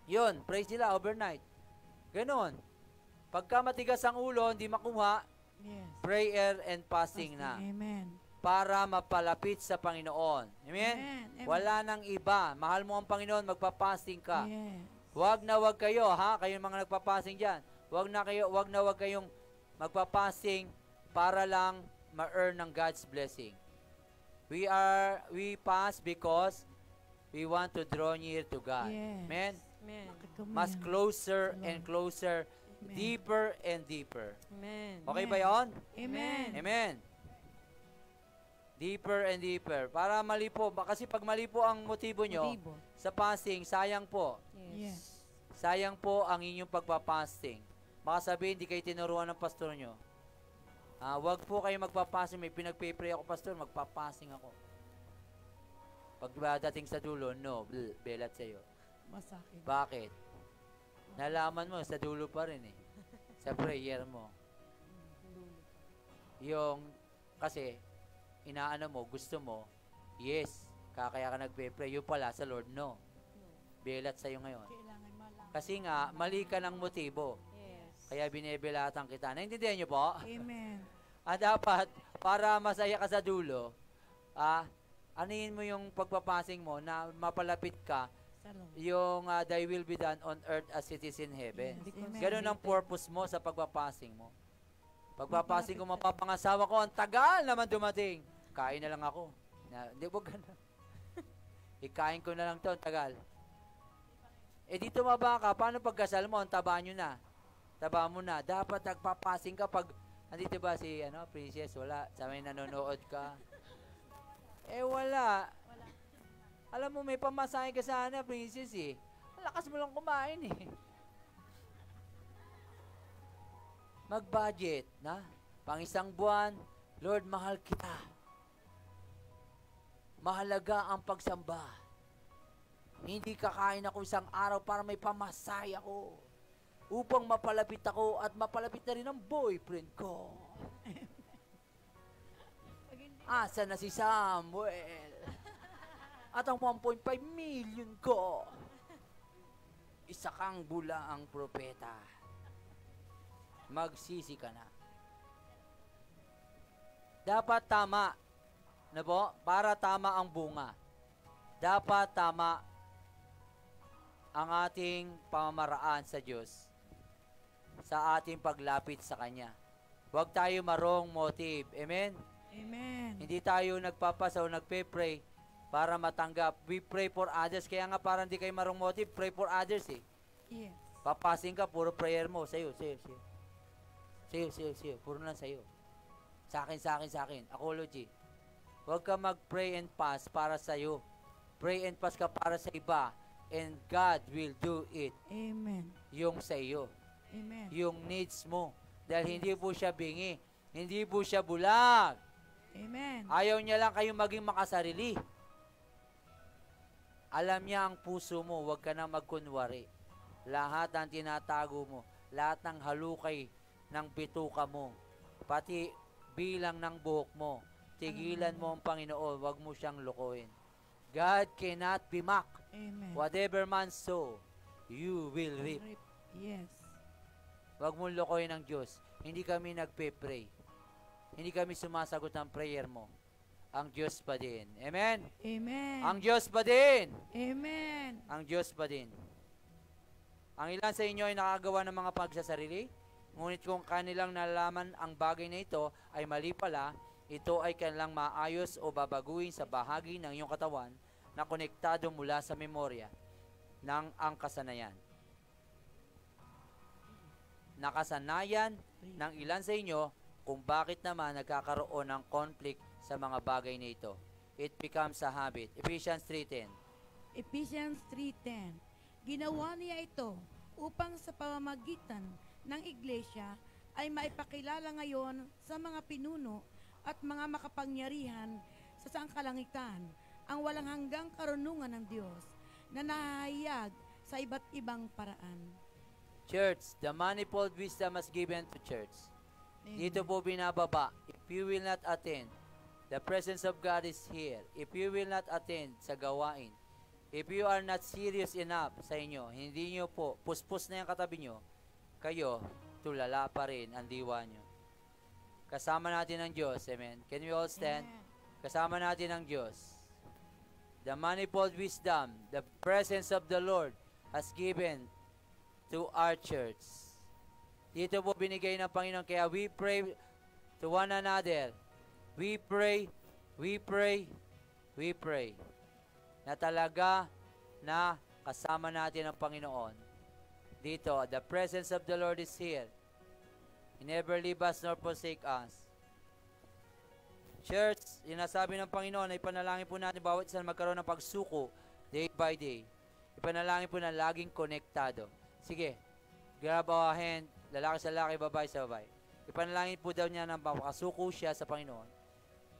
Yun, praise nila overnight. Ganon. Pagka matigas ang ulo, hindi makuha, Yes. prayer and fasting na. Amen. Para mapalapit sa Panginoon. Amen? Amen. Wala nang iba. Mahal mo ang Panginoon, magpa-fasting ka. Yes. Wag kayo, kayong mga nagpa-fasting dyan. Wag na kayong magpa-fasting para lang ma-earn ng God's blessing. We fast because we want to draw near to God. Yes. Amen? Amen. Mas closer and closer Deeper and deeper. Amen. Okay ba yon? Amen. Amen. Deeper and deeper. Para mali po. Kasi pag mali po ang motibo nyo, Motibo. sa fasting, sayang po. Yes. Sayang po ang inyong pagpapasting. Baka sabihin, di kayo tinuruan ng pastor nyo. Wag po kayo magpapasting. May pinagpipray ako, pastor, magpapasting ako. Pag dating sa dulo, no, belat sa'yo. Masakit. Bakit? Nalaman mo, sa dulo pa rin eh. Sa prayer mo. Yung, kasi, inaano mo, gusto mo, yes, kaya ka nagpe-pray. Yung pala, sa Lord, no. Belat sa'yo ngayon. Kailangan malaman. Kasi nga, mali ka ng motibo. Yes. Kaya binebelatan kita. Naintindihan niyo po? Amen. Dapat, para masaya ka sa dulo, anuhin mo yung pagpapasing mo na mapalapit ka Sa Lord. yung thy will be done on earth as it is in heaven. Yes, amen. Ganun ang purpose mo sa pagpapasing mo. Pagpapasing ko, mapapangasawa ko, ang tagal naman dumating. Kain na lang ako. Hindi, wag ka na. Ikain ko na lang to, ang tagal. Di tumaba ka, paano pagkasal mo, ang taba nyo na. Taba mo na. Dapat nagpapasing ka pag, andito ba si, Princess, wala. Sa may nanonood ka. Wala. Alam mo, may pamasahe ka sana, Princess eh. Lakas mo lang kumain eh. Mag-budget, na? Pang isang buwan, Lord, mahal kita. Mahalaga ang pagsamba. Hindi kakain ako isang araw para may pamasahe ako. Upang mapalapit ako at mapalapit na rin ang boyfriend ko. Asa na si Samuel? At ang 1.5 million ko. Isa kang bulaang propeta. Magsisi ka na. Dapat tama. Na po? Para tama ang bunga. Dapat tama ang ating pamamaraan sa Diyos sa ating paglapit sa Kanya. Huwag tayo marong motive. Amen? Amen. Hindi tayo nagpapasa o nagpe-pray para matanggap. We pray for others. Kaya nga parang hindi kayo marong motive, pray for others eh. Yes. Papasing ka, puro prayer mo. Sa'yo. Puro lang sa'yo. Sa akin. Apology. Huwag ka mag-pray and fast para sa'yo. Pray and fast ka para sa iba. And God will do it. Amen. Yung sa iyo. Amen. Yung needs mo. Dahil hindi po siya bingi. Hindi po siya bulag. Amen. Ayaw niya lang kayong maging makasarili. Alam niya ang puso mo, huwag ka na magkunwari. Lahat ng tinatago mo, lahat ng halukay ng bituka mo, pati bilang ng buhok mo, tigilan mo ang Panginoon, huwag mo siyang lukuin. God cannot be mocked. Amen. Whatever man sow, you will reap. Yes. Huwag mong lukuin ng Diyos. Hindi kami nagpe-pray. Hindi kami sumasagot ng prayer mo. Ang Diyos pa din. Amen? Amen. Ang Diyos pa din. Amen. Ang Diyos pa din. Ang ilan sa inyo ay nakagawa ng mga pagsasarili, ngunit kung kanilang nalalaman ang bagay na ito ay mali pala, ito ay kanilang maayos o babaguhin sa bahagi ng iyong katawan na konektado mula sa memorya ng ang kasanayan. Nakasanayan ng ilan sa inyo kung bakit naman nagkakaroon ng conflict sa mga bagay na ito. It becomes a habit. Ephesians 3:10. Ephesians 3:10. Ginawa niya ito upang sa pamamagitan ng iglesia ay maipakilala ngayon sa mga pinuno at mga makapangyarihan sa sangkalangitan ang walang hanggang karunungan ng Diyos na nahahayag sa iba't ibang paraan. Church, the manifold wisdom was given to church. Amen. Dito po binababa, if you will not attend, the presence of God is here. If you will not attend sa gawain, if you are not serious enough sa inyo, hindi nyo po, puspos na yung katabi nyo, kayo, tulala pa rin ang diwa nyo. Kasama natin ang Diyos, amen. Can we all stand? Amen. Kasama natin ang Diyos. The manifold wisdom, the presence of the Lord has given to our church. Dito po binigay ng Panginoon. Kaya we pray to one another. We pray na talaga na kasama natin ang Panginoon dito. The presence of the Lord is here. He never leave us nor forsake us. Church, sinasabi ng Panginoon na ipanalangin po natin bawat isa na magkaroon ng pagsuko day by day. Ipanalangin po na laging konektado. Sige, grab our hand, lalaki sa lalaki, babae sa babae. Ipanalangin po daw niya na makasuko siya sa Panginoon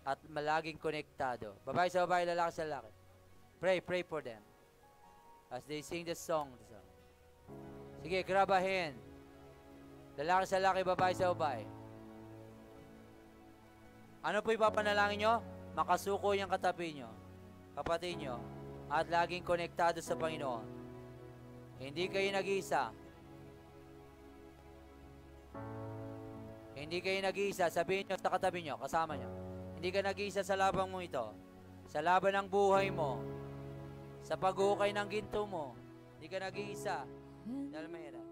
at malaging konektado. Babae sa babae, lalaki sa lalaki. Pray for them as they sing the song. Sige, grab a hand. Lalaki sa lalaki, babae sa babae. Ano po ipapanalangin nyo? Makasuko yung katabi nyo, kapatid nyo, at laging konektado sa Panginoon. Hindi kayo nag-iisa. Hindi kayo nag-iisa. Sabihin nyo sa katabi nyo, kasama nyo. Hindi ka nag-iisa sa labang mo ito. Sa laban ng buhay mo. Sa pag-ukay ng ginto mo. Hindi ka nag-iisa. Dahil mahirap.